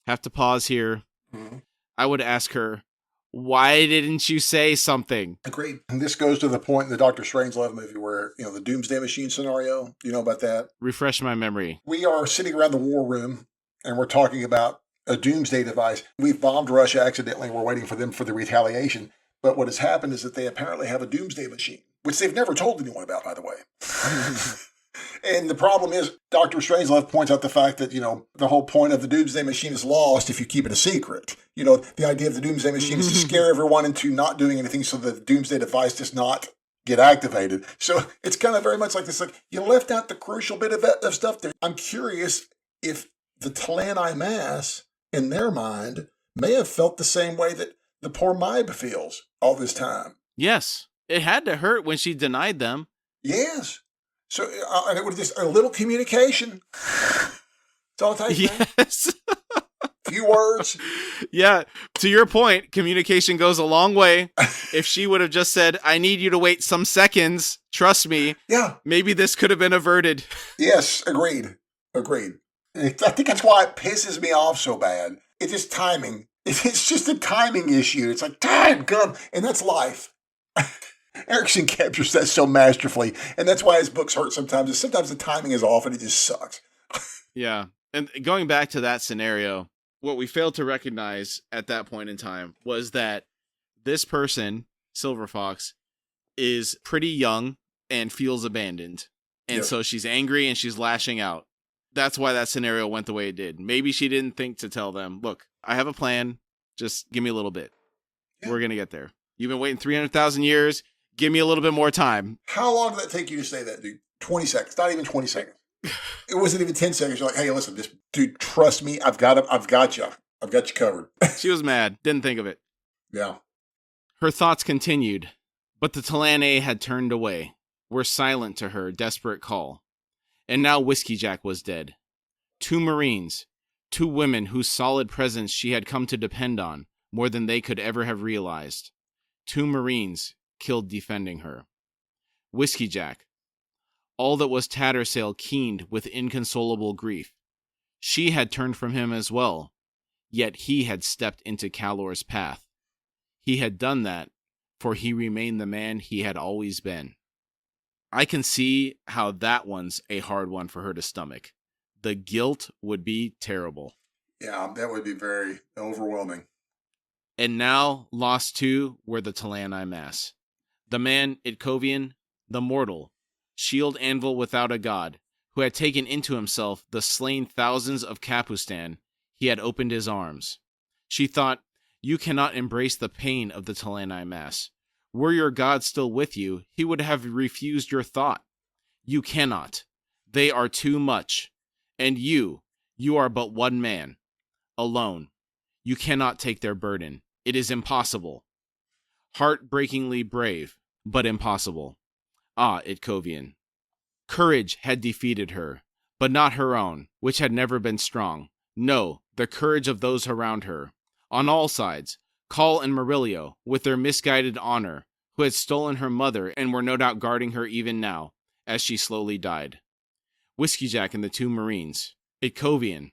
Speaker 1: Have to pause here.
Speaker 2: Mhm.
Speaker 1: I would ask her, why didn't you say something?
Speaker 2: Agreed. And this goes to the point in the Doctor Strangelove movie where, the Doomsday Machine scenario, you know about that?
Speaker 1: Refresh my memory.
Speaker 2: We are sitting around the war room and we're talking about a doomsday device. We've bombed Russia accidentally. We're waiting for them for the retaliation. But what has happened is that they apparently have a doomsday machine, which they've never told anyone about, by the way. And the problem is, Dr. Strangelove points out the fact that, the whole point of the doomsday machine is lost if you keep it a secret. The idea of the doomsday machine is to scare everyone into not doing anything so that the doomsday device does not get activated. So it's kind of very much like this, you left out the crucial bit of stuff there. I'm curious if the Talan Imass, in their mind, may have felt the same way that the poor Maib feels all this time.
Speaker 1: Yes, it had to hurt when she denied them.
Speaker 2: Yes. So, and it was just a little communication. That's all it takes.
Speaker 1: Yes.
Speaker 2: Few words.
Speaker 1: Yeah. To your point, communication goes a long way. If she would have just said, I need you to wait some seconds, trust me.
Speaker 2: Yeah.
Speaker 1: Maybe this could have been averted.
Speaker 2: Yes. Agreed. I think that's why it pisses me off so bad. It's just timing. It's just a timing issue. It's like, time, come. And that's life. Erikson captures that so masterfully, and that's why his books hurt sometimes. Sometimes the timing is off, and it just sucks.
Speaker 1: Yeah, and going back to that scenario, what we failed to recognize at that point in time was that this person, Silver Fox, is pretty young and feels abandoned, and so she's angry and she's lashing out. That's why that scenario went the way it did. Maybe she didn't think to tell them, look, I have a plan, just give me a little bit. Yeah. We're going to get there. You've been waiting 300,000 years. Give me a little bit more time.
Speaker 2: How long did that take you to say that, dude? 20 seconds. Not even 20 seconds. It wasn't even 10 seconds. You're like, hey, listen, dude, trust me. I've got you. I've got you covered.
Speaker 1: She was mad. Didn't think of it.
Speaker 2: Yeah.
Speaker 1: Her thoughts continued, but the Talan A had turned away, were silent to her desperate call. And now Whiskey Jack was dead. 2 Marines, 2 women whose solid presence she had come to depend on more than they could ever have realized. 2 Marines killed defending her. Whiskey Jack. All that was Tattersail keened with inconsolable grief. She had turned from him as well, yet he had stepped into Calor's path. He had done that, for he remained the man he had always been. I can see how that one's a hard one for her to stomach. The guilt would be terrible.
Speaker 2: Yeah, that would be very overwhelming.
Speaker 1: And now, lost too, were the Talan Imass. The man, Itkovian, the mortal, shield anvil without a god, who had taken into himself the slain thousands of Kapustan, he had opened his arms. She thought, you cannot embrace the pain of the Talan Imass. Were your god still with you, he would have refused your thought. You cannot. They are too much. And you are but one man, alone. You cannot take their burden. It is impossible. Heartbreakingly brave, but impossible. Ah, Itkovian. Courage had defeated her, but not her own, which had never been strong. No, the courage of those around her. On all sides, Call and Murillo, with their misguided honor, who had stolen her mother and were no doubt guarding her even now, as she slowly died. Whiskey Jack and the 2 Marines, Itkovian,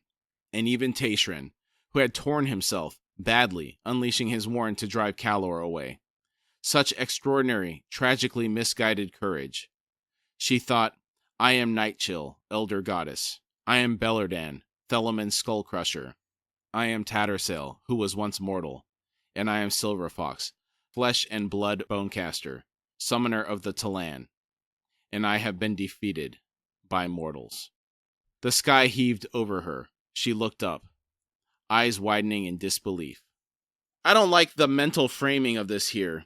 Speaker 1: and even Tashrin, who had torn himself, badly, unleashing his warren to drive Calor away. Such extraordinary, tragically misguided courage. She thought, I am Nightchill, Elder Goddess. I am Bellerdan, Thelamon's Skullcrusher. I am Tattersail, who was once mortal. And I am Silver Fox, flesh and blood bonecaster, summoner of the Talan. And I have been defeated by mortals. The sky heaved over her. She looked up, eyes widening in disbelief. I don't like the mental framing of this here,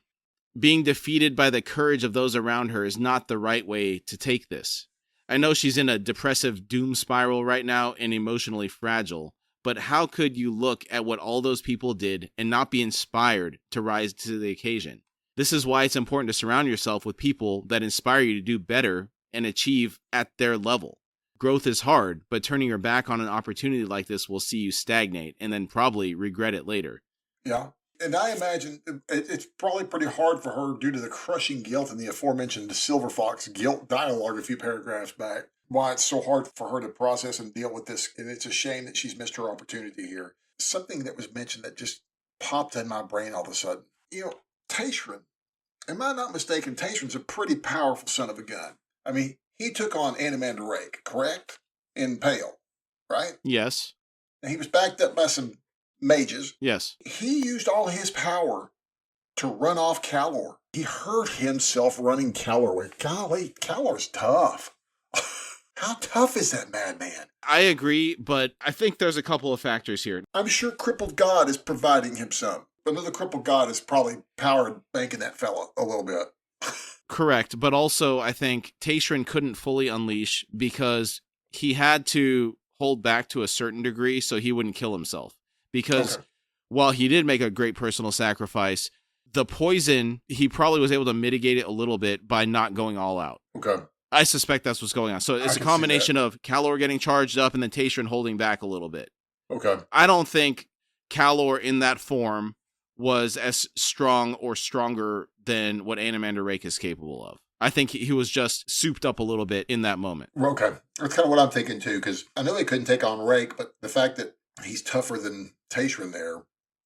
Speaker 1: being defeated by the courage of those around her is not the right way to take this. I know she's in a depressive doom spiral right now and emotionally fragile, but how could you look at what all those people did and not be inspired to rise to the occasion? This is why it's important to surround yourself with people that inspire you to do better and achieve at their level. Growth is hard, but turning your back on an opportunity like this will see you stagnate and then probably regret it later.
Speaker 2: Yeah. And I imagine it's probably pretty hard for her due to the crushing guilt and the aforementioned Silver Fox guilt dialogue a few paragraphs back. Why it's so hard for her to process and deal with this. And it's a shame that she's missed her opportunity here. Something that was mentioned that just popped in my brain all of a sudden. Tayshrin, am I not mistaken, Tayshrin's a pretty powerful son of a gun. I mean, he took on Animander Rake, correct? In Pale, right?
Speaker 1: Yes.
Speaker 2: And he was backed up by some mages.
Speaker 1: Yes.
Speaker 2: He used all his power to run off Calor. He hurt himself running Calor away. Golly, Calor's tough. How tough is that madman?
Speaker 1: I agree, but I think there's a couple of factors here.
Speaker 2: I'm sure Crippled God is providing him some. Another Crippled God is probably powered banking that fella a little bit.
Speaker 1: Correct, but also I think Tayshrin couldn't fully unleash because he had to hold back to a certain degree so he wouldn't kill himself. Because while he did make a great personal sacrifice, the poison, he probably was able to mitigate it a little bit by not going all out.
Speaker 2: Okay.
Speaker 1: I suspect that's what's going on. So it's a combination of Calor getting charged up and then Tayshrin holding back a little bit.
Speaker 2: Okay.
Speaker 1: I don't think Calor in that form was as strong or stronger than what Animander Rake is capable of. I think he was just souped up a little bit in that moment.
Speaker 2: Okay. That's kind of what I'm thinking too, because I know he couldn't take on Rake, but the fact that he's tougher than Tayshrin there,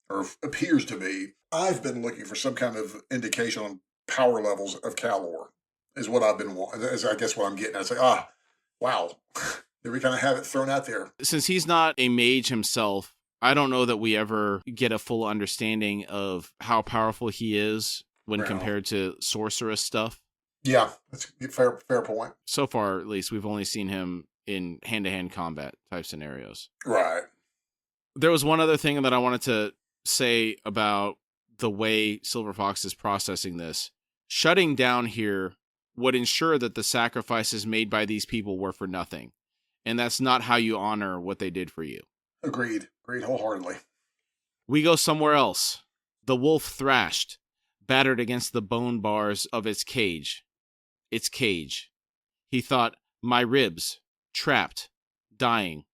Speaker 2: or appears to be, I've been looking for some kind of indication on power levels of Calor, is what I've been wanting, is I guess what I'm getting. I say, wow. Did we kind of have it thrown out there?
Speaker 1: Since he's not a mage himself, I don't know that we ever get a full understanding of how powerful he is when compared to sorceress stuff.
Speaker 2: Yeah, that's a fair point.
Speaker 1: So far, at least, we've only seen him in hand-to-hand combat type scenarios.
Speaker 2: Right.
Speaker 1: There was one other thing that I wanted to say about the way Silver Fox is processing this. Shutting down here would ensure that the sacrifices made by these people were for nothing. And that's not how you honor what they did for you.
Speaker 2: Agreed wholeheartedly.
Speaker 1: We go somewhere else. The wolf thrashed, battered against the bone bars of its cage. Its cage. He thought, my ribs, trapped, dying.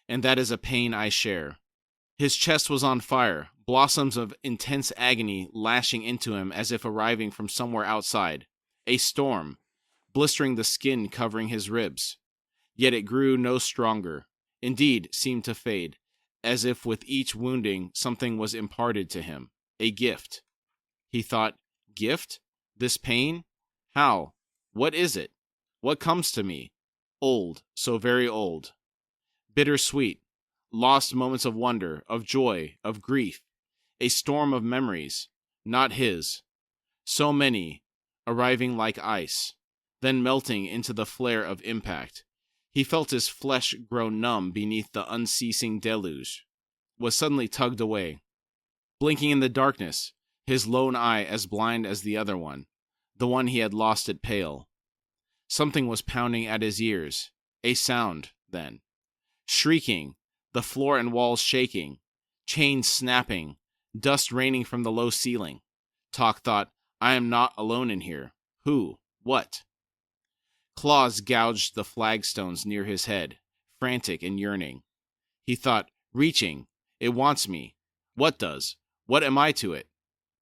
Speaker 1: And that is a pain I share. His chest was on fire, blossoms of intense agony lashing into him as if arriving from somewhere outside. A storm, blistering the skin covering his ribs. Yet it grew no stronger. Indeed, seemed to fade, as if with each wounding something was imparted to him. A gift. He thought, gift? This pain? How? What is it? What comes to me? Old, so very old. Bittersweet. Lost moments of wonder, of joy, of grief. A storm of memories. Not his. So many, arriving like ice, then melting into the flare of impact. He felt his flesh grow numb beneath the unceasing deluge, was suddenly tugged away. Blinking in the darkness, his lone eye as blind as the other one, the one he had lost at Pale. Something was pounding at his ears, a sound, then. Shrieking, the floor and walls shaking, chains snapping, dust raining from the low ceiling. Talk thought, I am not alone in here. Who? What? Claws gouged the flagstones near his head, frantic and yearning. He thought, reaching, it wants me. What does? What am I to it?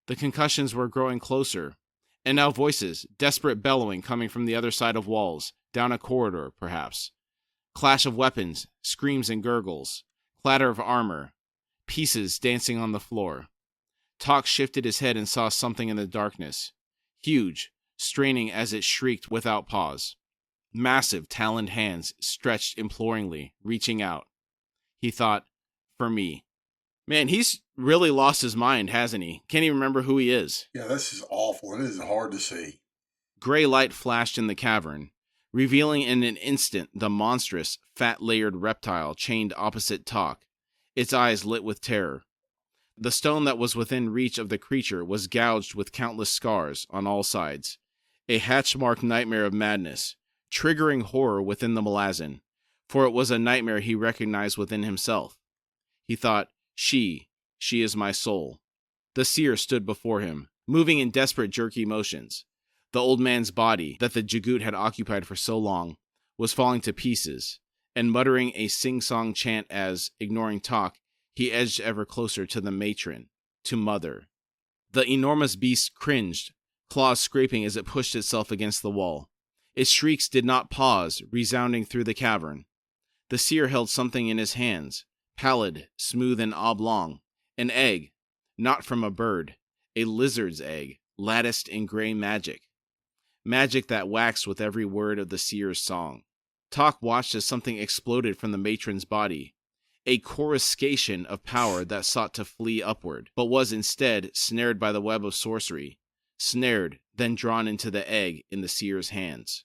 Speaker 1: The concussions were growing closer, and now voices, desperate bellowing coming from the other side of walls, down a corridor, perhaps. Clash of weapons, screams and gurgles, clatter of armor, pieces dancing on the floor. Talk shifted his head and saw something in the darkness, huge, straining as it shrieked without pause. Massive, taloned hands stretched imploringly, reaching out. He thought, for me. Man, he's really lost his mind, hasn't he? Can't even remember who he is.
Speaker 2: Yeah, this is awful. It is hard to see.
Speaker 1: Gray light flashed in the cavern, revealing in an instant the monstrous, fat-layered reptile chained opposite Talk, its eyes lit with terror. The stone that was within reach of the creature was gouged with countless scars on all sides, a hatch-marked nightmare of madness, triggering horror within the Malazan, for it was a nightmare he recognized within himself. He thought, she is my soul. The seer stood before him, moving in desperate jerky motions. The old man's body, that the Jagut had occupied for so long, was falling to pieces, and muttering a sing-song chant as, ignoring talk, he edged ever closer to the matron, to Mother. The enormous beast cringed, claws scraping as it pushed itself against the wall. Its shrieks did not pause, resounding through the cavern. The seer held something in his hands, pallid, smooth and oblong, an egg, not from a bird, a lizard's egg, latticed in gray magic. Magic that waxed with every word of the seer's song. Tok watched as something exploded from the matron's body, a coruscation of power that sought to flee upward, but was instead snared by the web of sorcery, snared, then drawn into the egg in the seer's hands.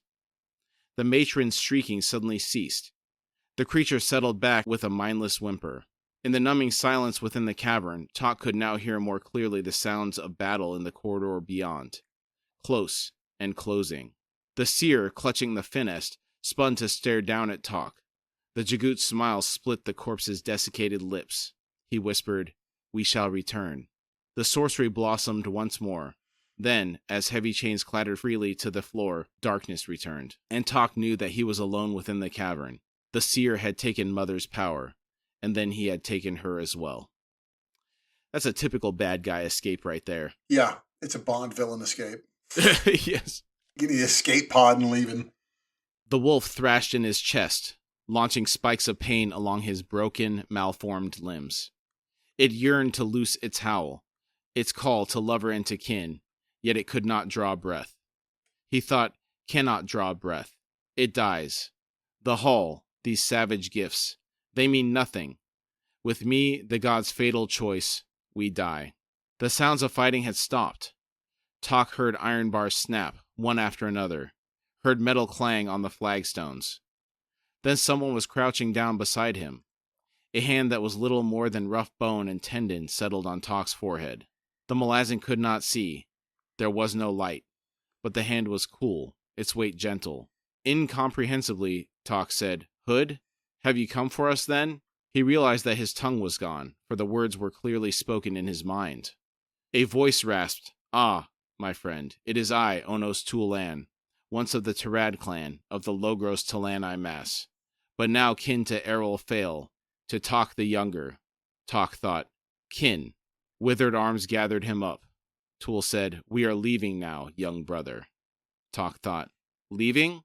Speaker 1: The matron's shrieking suddenly ceased. The creature settled back with a mindless whimper. In the numbing silence within the cavern, Tok could now hear more clearly the sounds of battle in the corridor beyond. Close and closing. The seer, clutching the finest, spun to stare down at Tok. The Jagut's smile split the corpse's desiccated lips. He whispered, "We shall return." The sorcery blossomed once more. Then, as heavy chains clattered freely to the floor, darkness returned, and Tok knew that he was alone within the cavern. The seer had taken Mother's power, and then he had taken her as well. That's a typical bad guy escape right there.
Speaker 2: Yeah, it's a Bond villain escape.
Speaker 1: Yes.
Speaker 2: Getting the escape pod and leaving.
Speaker 1: The wolf thrashed in his chest, launching spikes of pain along his broken, malformed limbs. It yearned to loose its howl, its call to lover and to kin, yet it could not draw breath. He thought, cannot draw breath. It dies. The hall, these savage gifts, they mean nothing. With me, the god's fatal choice, we die. The sounds of fighting had stopped. Tok heard iron bars snap, one after another, heard metal clang on the flagstones. Then someone was crouching down beside him. A hand that was little more than rough bone and tendon settled on Tok's forehead. The Malazan could not see. There was no light. But the hand was cool, its weight gentle. Incomprehensibly, Tok said, "Hood, have you come for us then?" He realized that his tongue was gone, for the words were clearly spoken in his mind. A voice rasped, "Ah, my friend, it is I, Onos Tulan, once of the Tirad clan, of the Logros Talani Mass, but now kin to Errol Fail, to Tok the Younger." Tok thought, kin. Withered arms gathered him up. Tool said, "We are leaving now, young brother." Tok thought, leaving?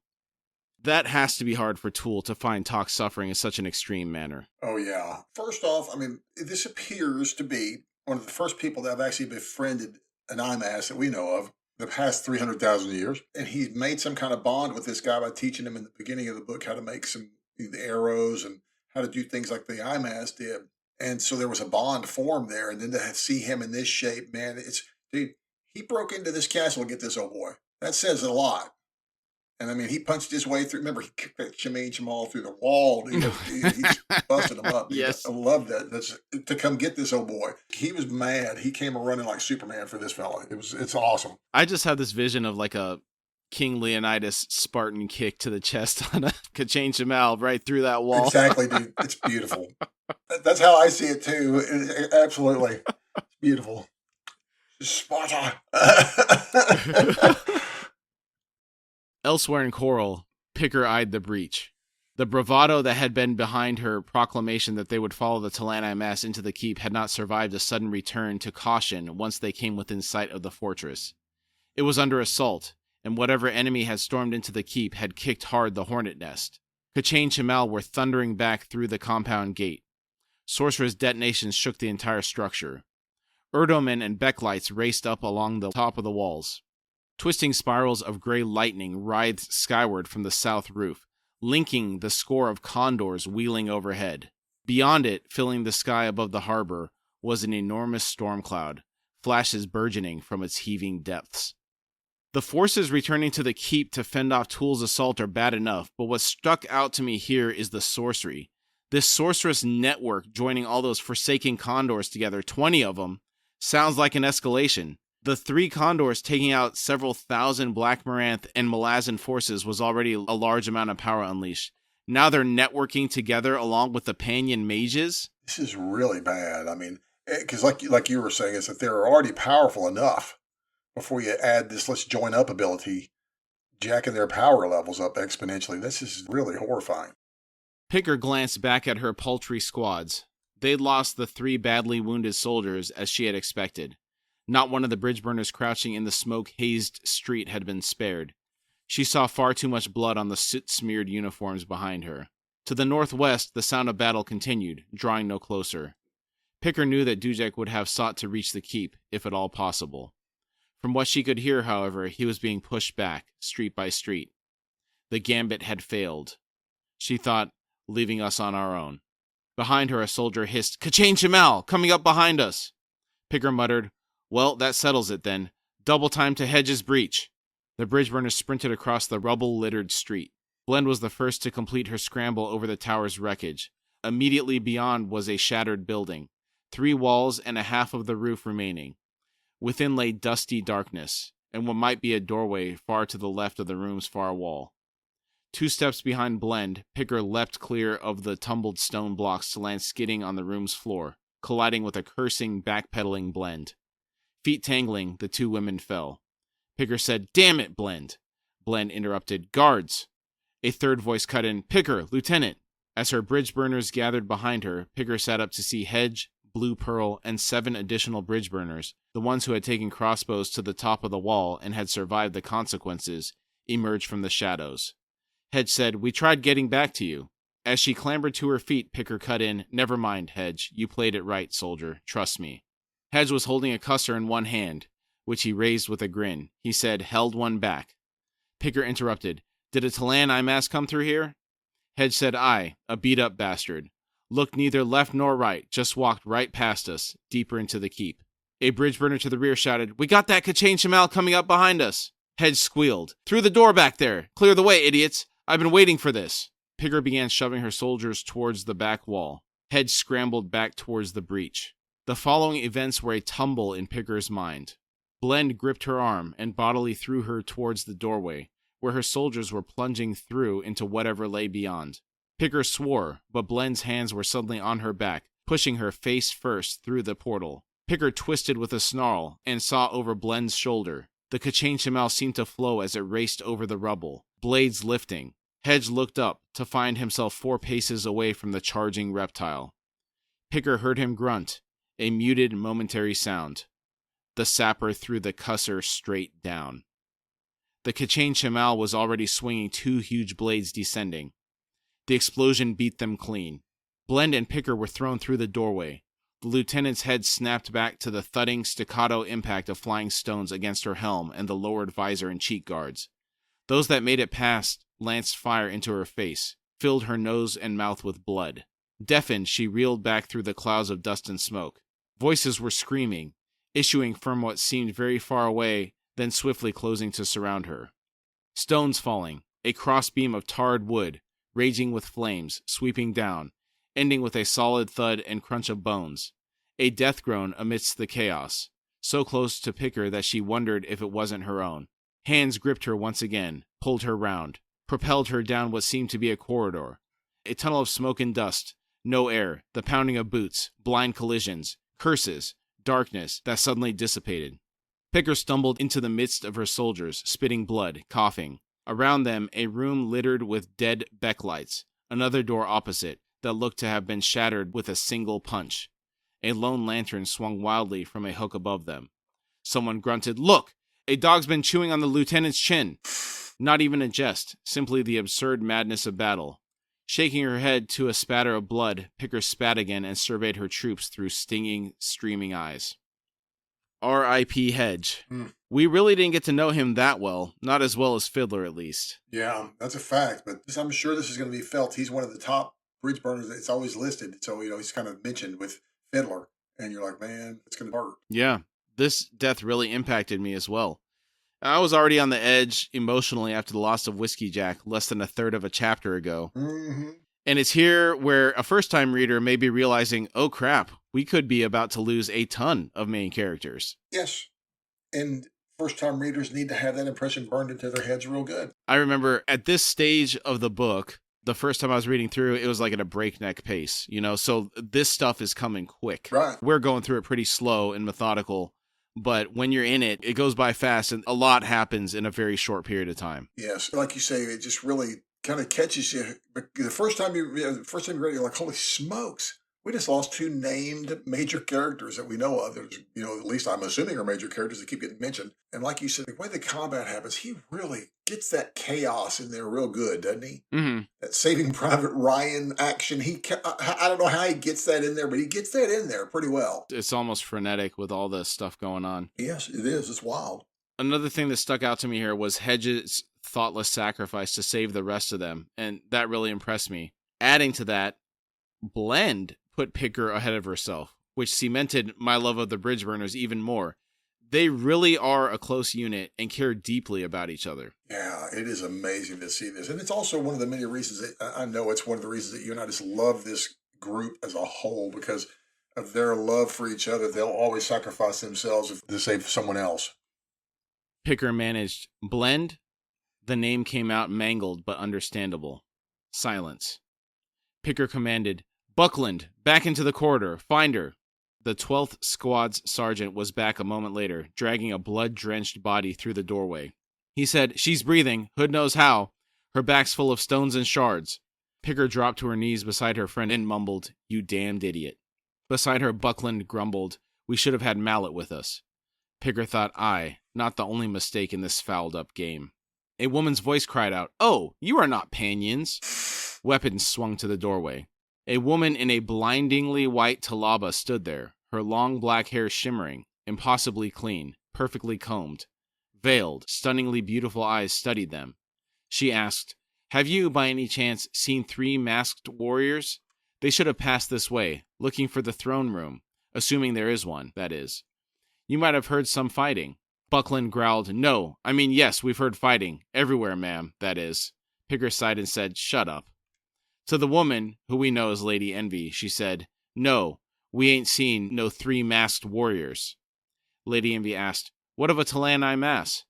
Speaker 1: That has to be hard for Tool to find Tok suffering in such an extreme manner.
Speaker 2: Oh, yeah. First off, this appears to be one of the first people that have actually befriended an IMAS that we know of the past 300,000 years. And he made some kind of bond with this guy by teaching him in the beginning of the book how to make the arrows and how to do things like the IMAS did. And so there was a bond formed there. And then to see him in this shape, man, dude, he broke into this castle to get this old boy. That says a lot. And he punched his way through. Remember, he kicked that Shemaine Jamal through the wall. He just busted him up.
Speaker 1: Yes.
Speaker 2: I love that. To come get this old boy. He was mad. He came running like Superman for this fella. It's awesome.
Speaker 1: I just have this vision of like a King Leonidas Spartan kick to the chest on a Kamraun Jamal right through that wall.
Speaker 2: Exactly, dude. It's beautiful. That's how I see it too. Absolutely. It's beautiful. Sparta.
Speaker 1: Elsewhere in Coral, Picker eyed the breach. The bravado that had been behind her proclamation that they would follow the Talani Mass into the keep had not survived a sudden return to caution once they came within sight of the fortress. It was under assault, and whatever enemy had stormed into the keep had kicked hard the hornet nest. Kamraun Jamal were thundering back through the compound gate. Sorcerer's detonations shook the entire structure. Erdoman and Becklights raced up along the top of the walls. Twisting spirals of gray lightning writhed skyward from the south roof, linking the score of condors wheeling overhead. Beyond it, filling the sky above the harbor, was an enormous storm cloud, flashes burgeoning from its heaving depths. The forces returning to the keep to fend off Tool's assault are bad enough, but what stuck out to me here is the sorcery, This sorceress network joining all those forsaken condors together, 20 of them, sounds like an escalation. The 3 condors taking out several thousand Black Maranth and Malazan forces was already a large amount of power unleashed. Now they're networking together along with the Panyan mages.
Speaker 2: This is really bad. I mean, because like you were saying, is that they're already powerful enough before you add this let's join up ability, jacking their power levels up exponentially. This is really horrifying.
Speaker 1: Picker glanced back at her paltry squads. They'd lost the 3 badly wounded soldiers as she had expected. Not one of the bridge burners crouching in the smoke-hazed street had been spared. She saw far too much blood on the soot-smeared uniforms behind her. To the northwest, the sound of battle continued, drawing no closer. Picker knew that Dujek would have sought to reach the keep, if at all possible. From what she could hear, however, he was being pushed back, street by street. The gambit had failed. She thought, leaving us on our own. Behind her, a soldier hissed, "Kachain Shamal, coming up behind us!" Picker muttered, "Well, that settles it then. Double time to Hedge's breach." The bridge burners sprinted across the rubble-littered street. Blend was the first to complete her scramble over the tower's wreckage. Immediately beyond was a shattered building, 3 walls and a half of the roof remaining. Within lay dusty darkness, and what might be a doorway far to the left of the room's far wall. 2 steps behind Blend, Picker leapt clear of the tumbled stone blocks to land skidding on the room's floor, colliding with a cursing, backpedaling Blend. Feet tangling, the 2 women fell. Picker said, "Damn it, Blend!" Blend interrupted, "Guards!" A third voice cut in, "Picker, Lieutenant!" As her bridge burners gathered behind her, Picker sat up to see Hedge, Blue Pearl, and 7 additional bridge burners, the ones who had taken crossbows to the top of the wall and had survived the consequences, emerge from the shadows. Hedge said, "We tried getting back to you." As she clambered to her feet, Picker cut in, "Never mind, Hedge. You played it right, soldier. Trust me." Hedge was holding a cusser in one hand, which he raised with a grin. He said, "Held one back." Picker interrupted, "Did a Talan Imask come through here?" Hedge said, "Aye, a beat-up bastard. Looked neither left nor right, just walked right past us, deeper into the keep." A bridge burner to the rear shouted, "We got that Kachain Shamal coming up behind us." Hedge squealed, "Through the door back there! Clear the way, idiots! I've been waiting for this." Picker began shoving her soldiers towards the back wall. Hedge scrambled back towards the breach. The following events were a tumble in Picker's mind. Blend gripped her arm and bodily threw her towards the doorway, where her soldiers were plunging through into whatever lay beyond. Picker swore, but Blend's hands were suddenly on her back, pushing her face first through the portal. Picker twisted with a snarl and saw over Blend's shoulder. The Kachain Shamal seemed to flow as it raced over the rubble, blades lifting. Hedge looked up to find himself 4 paces away from the charging reptile. Picker heard him grunt, a muted, momentary sound. The sapper threw the cusser straight down. The Kachain Shamal was already swinging 2 huge blades descending. The explosion beat them clean. Blend and Picker were thrown through the doorway. The lieutenant's head snapped back to the thudding, staccato impact of flying stones against her helm and the lowered visor and cheek guards. Those that made it past lanced fire into her face, filled her nose and mouth with blood. Deafened, she reeled back through the clouds of dust and smoke. Voices were screaming, issuing from what seemed very far away, then swiftly closing to surround her. Stones falling, a crossbeam of tarred wood, raging with flames, sweeping down, ending with a solid thud and crunch of bones. A death groan amidst the chaos, so close to Picker that she wondered if it wasn't her own. Hands gripped her once again, pulled her round, propelled her down what seemed to be a corridor. A tunnel of smoke and dust, no air, the pounding of boots, blind collisions, curses, darkness that suddenly dissipated. Picker stumbled into the midst of her soldiers, spitting blood, coughing. Around them, a room littered with dead Becklights, another door opposite that looked to have been shattered with a single punch. A lone lantern swung wildly from a hook above them. Someone grunted, "Look! A dog's been chewing on the lieutenant's chin." Not even a jest, simply the absurd madness of battle. Shaking her head to a spatter of blood, Picker spat again and surveyed her troops through stinging, streaming eyes. R.I.P. Hedge. We really didn't get to know him that well, not as well as Fiddler at least.
Speaker 2: Yeah, that's a fact, but I'm sure this is going to be felt. He's one of the top bridge burners that's always listed, so, he's kind of mentioned with Fiddler, and you're like, man, it's going to hurt.
Speaker 1: Yeah, this death really impacted me as well. I was already on the edge emotionally after the loss of Whiskey Jack less than a third of a chapter ago.
Speaker 2: Mm-hmm.
Speaker 1: And it's here where a first-time reader may be realizing, oh crap, we could be about to lose a ton of main characters.
Speaker 2: Yes. And first-time readers need to have that impression burned into their heads real good.
Speaker 1: I remember at this stage of the book, the first time I was reading through, it was like at a breakneck pace, so this stuff is coming quick.
Speaker 2: Right.
Speaker 1: We're going through it pretty slow and methodical, but when you're in it, it goes by fast and a lot happens in a very short period of time.
Speaker 2: Yes. Like you say, it just really kind of catches you. But the first time you read it, you're like, holy smokes. We just lost 2 named major characters that we know of. There's, at least I'm assuming are major characters that keep getting mentioned. And like you said, the way the combat happens, he really gets that chaos in there real good, doesn't he?
Speaker 1: Mm-hmm.
Speaker 2: That Saving Private Ryan action, I don't know how he gets that in there, but he gets that in there pretty well.
Speaker 1: It's almost frenetic with all this stuff going on.
Speaker 2: Yes, it is. It's wild.
Speaker 1: Another thing that stuck out to me here was Hedge's thoughtless sacrifice to save the rest of them, and that really impressed me. Adding to that, Blend put Picker ahead of herself, which cemented my love of the Bridgeburners even more. They really are a close unit and care deeply about each other.
Speaker 2: Yeah, it is amazing to see this. And it's also one of the many reasons that I know it's one of the reasons that you and I just love this group as a whole, because of their love for each other. They'll always sacrifice themselves to save someone else.
Speaker 1: Picker managed. Blend? The name came out mangled but understandable. Silence. Picker commanded, Buckland, back into the corridor. Find her. The 12th Squad's sergeant was back a moment later, dragging a blood-drenched body through the doorway. He said, she's breathing, Hood knows how. Her back's full of stones and shards. Picker dropped to her knees beside her friend and mumbled, you damned idiot. Beside her, Buckland grumbled, we should have had Mallet with us. Picker thought, not the only mistake in this fouled-up game. A woman's voice cried out, oh, you are not Panions. Weapons swung to the doorway. A woman in a blindingly white talaba stood there, her long black hair shimmering, impossibly clean, perfectly combed. Veiled, stunningly beautiful eyes studied them. She asked, have you, by any chance, seen 3 masked warriors? They should have passed this way, looking for the throne room, assuming there is one, that is. You might have heard some fighting. Buckland growled, no, I mean yes, we've heard fighting. Everywhere, ma'am, that is. Picker sighed and said, shut up. To the woman, who we know as Lady Envy, she said, no, we ain't seen no 3 masked warriors. Lady Envy asked, what of a Talani mass?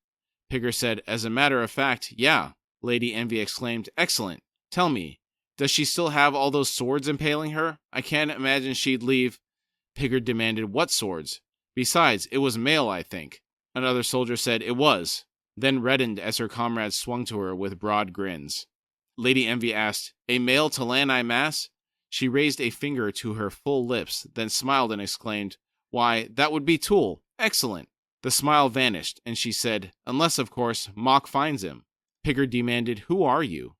Speaker 1: Picker said, as a matter of fact, yeah. Lady Envy exclaimed, excellent. Tell me, does she still have all those swords impaling her? I can't imagine she'd leave. Picker demanded, what swords? Besides, it was male, I think. Another soldier said, it was, then reddened as her comrades swung to her with broad grins. Lady Envy asked, a male Talani mass? She raised a finger to her full lips, then smiled and exclaimed, why, that would be Tool. Excellent. The smile vanished, and she said, unless, of course, Mock finds him. Picker demanded, who are you?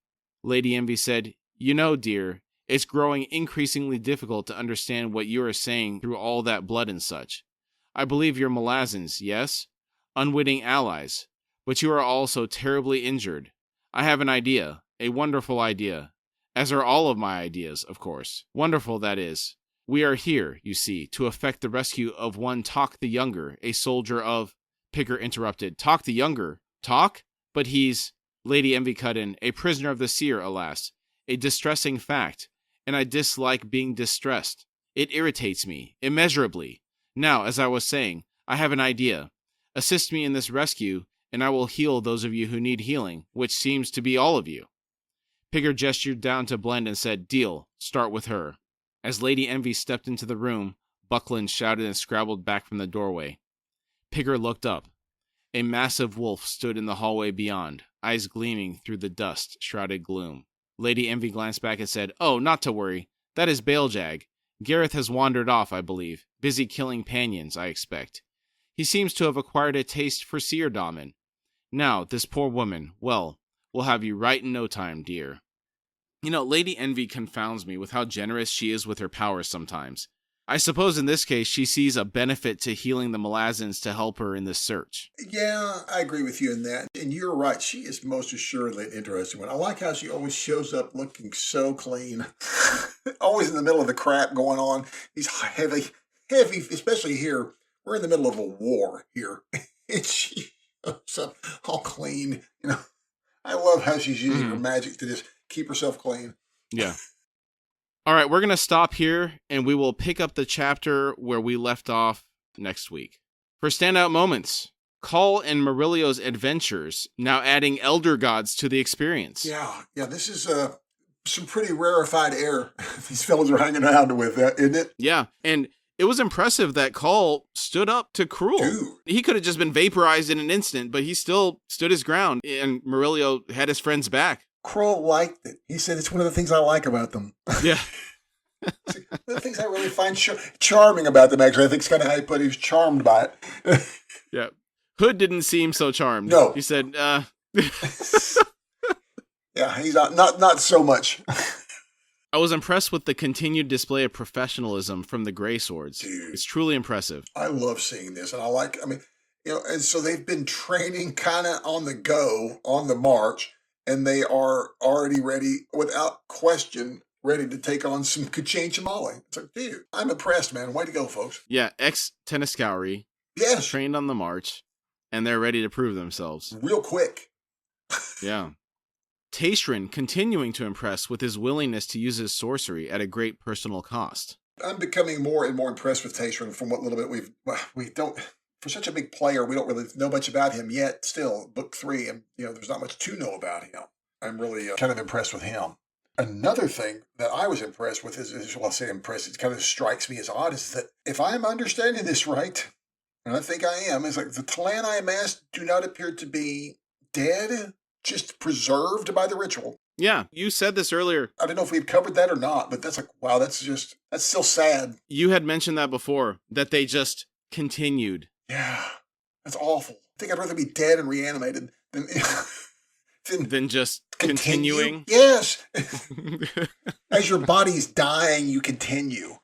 Speaker 1: Lady Envy said, you know, dear, it's growing increasingly difficult to understand what you are saying through all that blood and such. I believe you're Malazans, yes? Unwitting allies. But you are also terribly injured. I have an idea, a wonderful idea. As are all of my ideas, of course. Wonderful, that is. We are here, you see, to effect the rescue of one Talk the Younger, a soldier of... Picker interrupted. Talk the Younger? Talk? But he's... Lady Envy cut in. A prisoner of the seer, alas. A distressing fact. And I dislike being distressed. It irritates me, immeasurably. Now, as I was saying, I have an idea. Assist me in this rescue, and I will heal those of you who need healing, which seems to be all of you. Picker gestured down to Blend and said, deal, start with her. As Lady Envy stepped into the room, Buckland shouted and scrabbled back from the doorway. Picker looked up. A massive wolf stood in the hallway beyond, eyes gleaming through the dust-shrouded gloom. Lady Envy glanced back and said, oh, not to worry. That is Baeljag. Gareth has wandered off, I believe, busy killing Panions, I expect. He seems to have acquired a taste for seer domin. Now, this poor woman, well, we'll have you right in no time, dear. You know, Lady Envy confounds me with how generous she is with her powers sometimes. I suppose in this case she sees a benefit to healing the Malazans to help her in this search.
Speaker 2: Yeah, I agree with you in that. And you're right, she is most assuredly an interesting one. I like how she always shows up looking so clean. Always in the middle of the crap going on. These heavy, especially here. We're in the middle of a war here. And she shows up all clean. You know, I love how she's using her magic to just keep herself clean.
Speaker 1: Yeah. All right, we're going to stop here, and we will pick up the chapter where we left off next week. For standout moments, Call and Murillo's adventures, now adding elder gods to the experience.
Speaker 2: Yeah, this is some pretty rarefied air these fellas are hanging around with, isn't it?
Speaker 1: Yeah, and it was impressive that Call stood up to Cruel.
Speaker 2: Dude.
Speaker 1: He could have just been vaporized in an instant, but he still stood his ground, and Murillo had his friend's back.
Speaker 2: Kroll liked it. He said, it's one of the things I like about them.
Speaker 1: Yeah.
Speaker 2: One of the things I really find charming about them, actually. I think it's kind of how he put it. He was charmed by it.
Speaker 1: Yeah. Hood didn't seem so charmed.
Speaker 2: No.
Speaker 1: He said,
Speaker 2: Yeah, he's not so much.
Speaker 1: I was impressed with the continued display of professionalism from the Grey Swords.
Speaker 2: Dude.
Speaker 1: It's truly impressive.
Speaker 2: I love seeing this. And and so they've been training kind of on the go, on the march, and they are already ready, without question, ready to take on some Kachin Mali. It's like, dude, I'm impressed, man. Way to go, folks.
Speaker 1: Yeah, ex-Tenniscowry.
Speaker 2: Yes.
Speaker 1: Trained on the march, and they're ready to prove themselves.
Speaker 2: Real quick.
Speaker 1: Yeah. Taishrin continuing to impress with his willingness to use his sorcery at a great personal cost.
Speaker 2: I'm becoming more and more impressed with Taishrin from what little bit we don't, for such a big player, we don't really know much about him yet. Still, book 3, and there's not much to know about him. I'm really kind of impressed with him. Another thing that I was impressed with is well, I say impressed, it kind of strikes me as odd, is that if I'm understanding this right, and I think I am, is like the Talani amassed do not appear to be dead, just preserved by the ritual.
Speaker 1: Yeah, you said this earlier.
Speaker 2: I don't know if we've covered that or not, but that's like, wow, that's still sad.
Speaker 1: You had mentioned that before, that they just continued.
Speaker 2: Yeah, that's awful. I think I'd rather be dead and reanimated
Speaker 1: than just
Speaker 2: continue.
Speaker 1: Continuing.
Speaker 2: Yes. As your body's dying, you continue.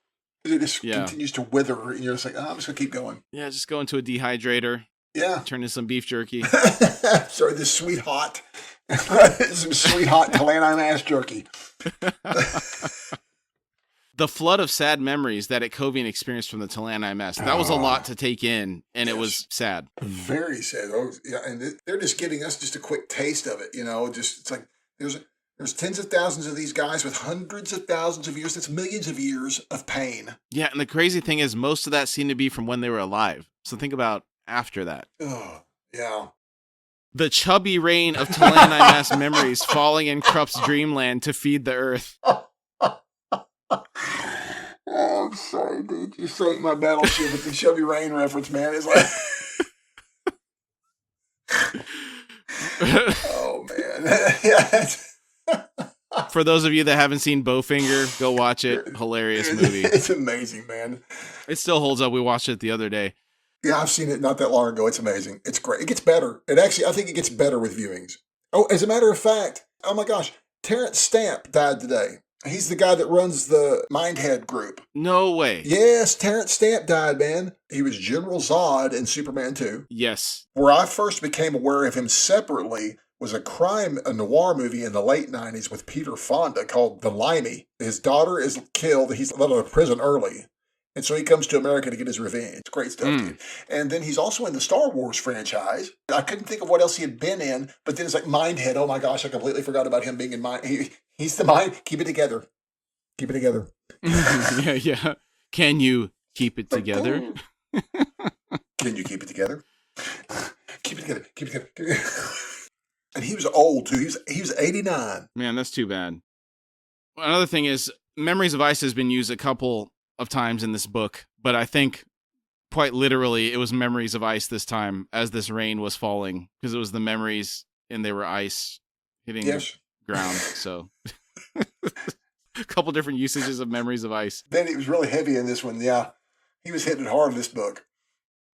Speaker 2: It just continues to wither, and you're just like, I'm just going to keep going.
Speaker 1: Yeah, just go into a dehydrator.
Speaker 2: Yeah.
Speaker 1: Turn in some beef jerky.
Speaker 2: Sorry, this sweet hot. Some sweet hot Talani ass jerky.
Speaker 1: The flood of sad memories that Ekovian experienced from the Talani mess. That was a lot to take in, and it was sad.
Speaker 2: Very sad. Oh, yeah, and they're just giving us just a quick taste of it, Just it's like there's tens of thousands of these guys with hundreds of thousands of years. That's millions of years of pain.
Speaker 1: Yeah, and the crazy thing is most of that seemed to be from when they were alive. So think about after that.
Speaker 2: Oh, yeah.
Speaker 1: The chubby rain of Talani mass memories falling in Krupp's dreamland to feed the earth.
Speaker 2: Oh, I'm sorry, dude. You sank my battleship with the chubby rain reference, man. It's like, oh man, yeah.
Speaker 1: For those of you that haven't seen Bowfinger, go watch it. Hilarious movie.
Speaker 2: It's amazing, man.
Speaker 1: It still holds up. We watched it the other day.
Speaker 2: Yeah, I've seen it not that long ago. It's amazing. It's great. It gets better. I think it gets better with viewings. Oh, as a matter of fact, oh my gosh, Terrence Stamp died today. He's the guy that runs the Mindhead group.
Speaker 1: No way.
Speaker 2: Yes, Terrence Stamp died, man. He was General Zod in Superman 2.
Speaker 1: Yes.
Speaker 2: Where I first became aware of him separately was a noir movie in the late 90s with Peter Fonda called The Limey. His daughter is killed. He's let out of prison early. And so he comes to America to get his revenge. It's great stuff, dude. And then he's also in the Star Wars franchise. I couldn't think of what else he had been in, but then it's like Mindhead. Oh my gosh, I completely forgot about him being in Mind. He's the mind. Keep it together. Keep it together.
Speaker 1: Yeah. Can you keep it together?
Speaker 2: Can you keep it together? Keep it together. Keep it together. And he was old too. He was 89.
Speaker 1: Man, that's too bad. Another thing is, Memories of Ice has been used a couple of times in this book, but I think quite literally it was Memories of Ice this time as this rain was falling, because it was the memories and they were ice hitting the ground. So a couple different usages of Memories of Ice.
Speaker 2: Then it was really heavy in this one. Yeah, he was hitting it hard in this book.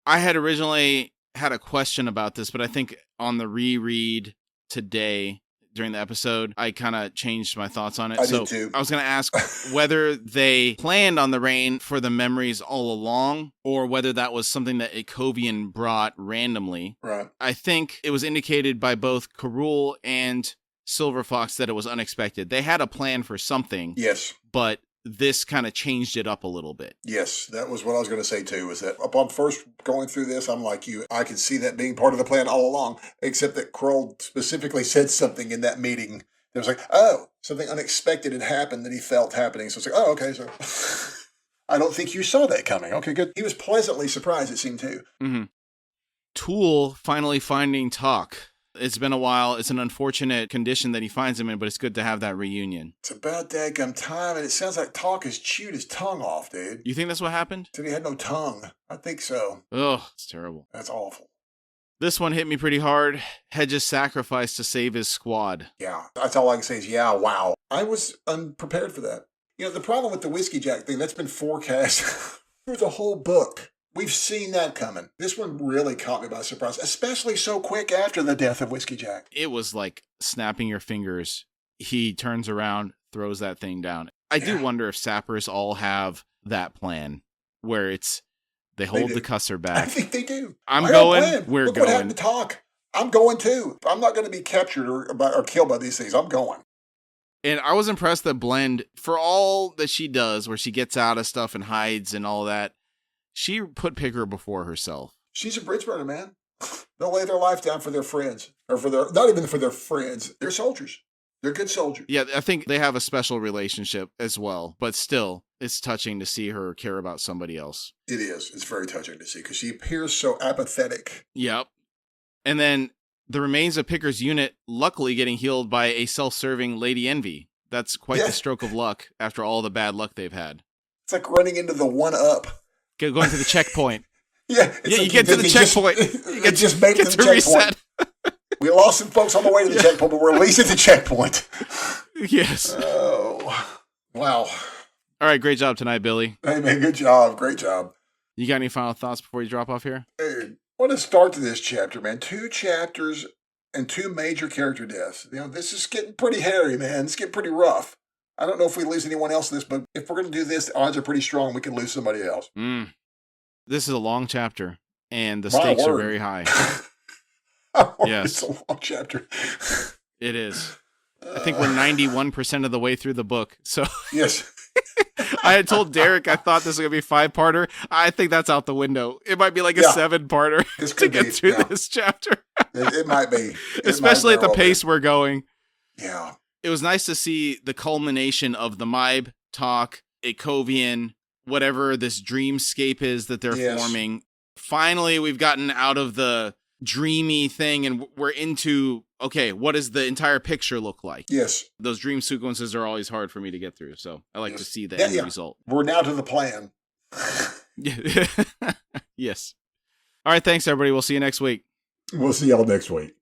Speaker 1: I had originally had a question about this, but I think on the reread today during the episode, I kind of changed my thoughts on it.
Speaker 2: I did too.
Speaker 1: I was going to ask whether they planned on the rain for the memories all along, or whether that was something that Ekovian brought randomly.
Speaker 2: Right.
Speaker 1: I think it was indicated by both Karul and Silver Fox that it was unexpected. They had a plan for something.
Speaker 2: Yes.
Speaker 1: But this kind of changed it up a little bit.
Speaker 2: Yes, that was what I was going to say too, is that upon first going through this, I'm like you, I could see that being part of the plan all along, except that Kroll specifically said something in that meeting There's like, oh, something unexpected had happened that he felt happening. So it's like, oh, okay, so I don't think you saw that coming. Okay, good. He was pleasantly surprised, it seemed too.
Speaker 1: Mm-hmm. Tool finally finding Talk. It's been a while. It's an unfortunate condition that he finds him in, but it's good to have that reunion.
Speaker 2: It's about dadgum time, and it sounds like Talk has chewed his tongue off, dude.
Speaker 1: You think that's what happened?
Speaker 2: Said he had no tongue. I think so.
Speaker 1: Ugh, it's terrible.
Speaker 2: That's awful.
Speaker 1: This one hit me pretty hard. Hedges sacrificed to save his squad.
Speaker 2: Yeah, that's all I can say is, yeah, wow. I was unprepared for that. You know, the problem with the Whiskey Jack thing, that's been forecast through the whole book. We've seen that coming. This one really caught me by surprise, especially so quick after the death of Whiskey Jack.
Speaker 1: It was like snapping your fingers. He turns around, throws that thing down. I do wonder if sappers all have that plan where they hold the cusser back.
Speaker 2: I think they do.
Speaker 1: I'm going. We're
Speaker 2: Look
Speaker 1: going.
Speaker 2: What happened to Talk? I'm going too. I'm not going to be captured or killed by these things. I'm going.
Speaker 1: And I was impressed that Blend, for all that she does, where she gets out of stuff and hides and all that, she put Picker before herself.
Speaker 2: She's a bridge burner, man. They'll lay their life down for their friends. Or not even for their friends. They're soldiers. They're good soldiers.
Speaker 1: Yeah, I think they have a special relationship as well. But still, it's touching to see her care about somebody else.
Speaker 2: It is. It's very touching to see because she appears so apathetic.
Speaker 1: Yep. And then the remains of Picker's unit luckily getting healed by a self-serving Lady Envy. That's quite the stroke of luck after all the bad luck they've had.
Speaker 2: It's like running into the 1-up.
Speaker 1: Going to the checkpoint.
Speaker 2: Yeah,
Speaker 1: you get to the checkpoint. You
Speaker 2: just made it to the checkpoint. We lost some folks on the way to the checkpoint, but we're at least at the checkpoint.
Speaker 1: Yes.
Speaker 2: Oh, wow.
Speaker 1: All right, great job tonight, Billy.
Speaker 2: Hey, man, good job. Great job.
Speaker 1: You got any final thoughts before you drop off here?
Speaker 2: Hey, what a start to this chapter, man. 2 chapters and 2 major character deaths. You know, this is getting pretty hairy, man. It's getting pretty rough. I don't know if we lose anyone else in this, but if we're going to do this, the odds are pretty strong we can lose somebody else.
Speaker 1: This is a long chapter, and the stakes are very high.
Speaker 2: Yes. It's a long chapter.
Speaker 1: It is. I think we're 91% of the way through the book. So
Speaker 2: yes.
Speaker 1: I had told Derek I thought this was going to be a 5-parter. I think that's out the window. It might be like a 7-parter to get through this chapter.
Speaker 2: It might be.
Speaker 1: Especially at the pace we're going.
Speaker 2: Yeah.
Speaker 1: It was nice to see the culmination of the Mybe Talk, Akovian, whatever this dreamscape is that they're forming. Finally, we've gotten out of the dreamy thing and we're into, okay, what does the entire picture look like?
Speaker 2: Yes.
Speaker 1: Those dream sequences are always hard for me to get through, so I like to see the end result.
Speaker 2: We're now to the plan.
Speaker 1: Yes. All right, thanks, everybody. We'll see you next week.
Speaker 2: We'll see y'all next week.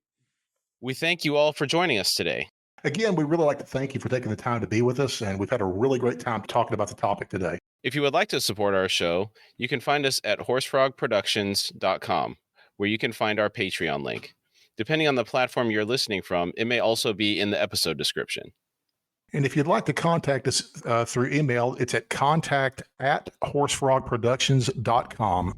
Speaker 1: We thank you all for joining us today.
Speaker 3: Again, we really like to thank you for taking the time to be with us, and we've had a really great time talking about the topic today.
Speaker 1: If you would like to support our show, you can find us at horsefrogproductions.com, where you can find our Patreon link. Depending on the platform you're listening from, it may also be in the episode description.
Speaker 3: And if you'd like to contact us through email, it's at contact@horsefrogproductions.com.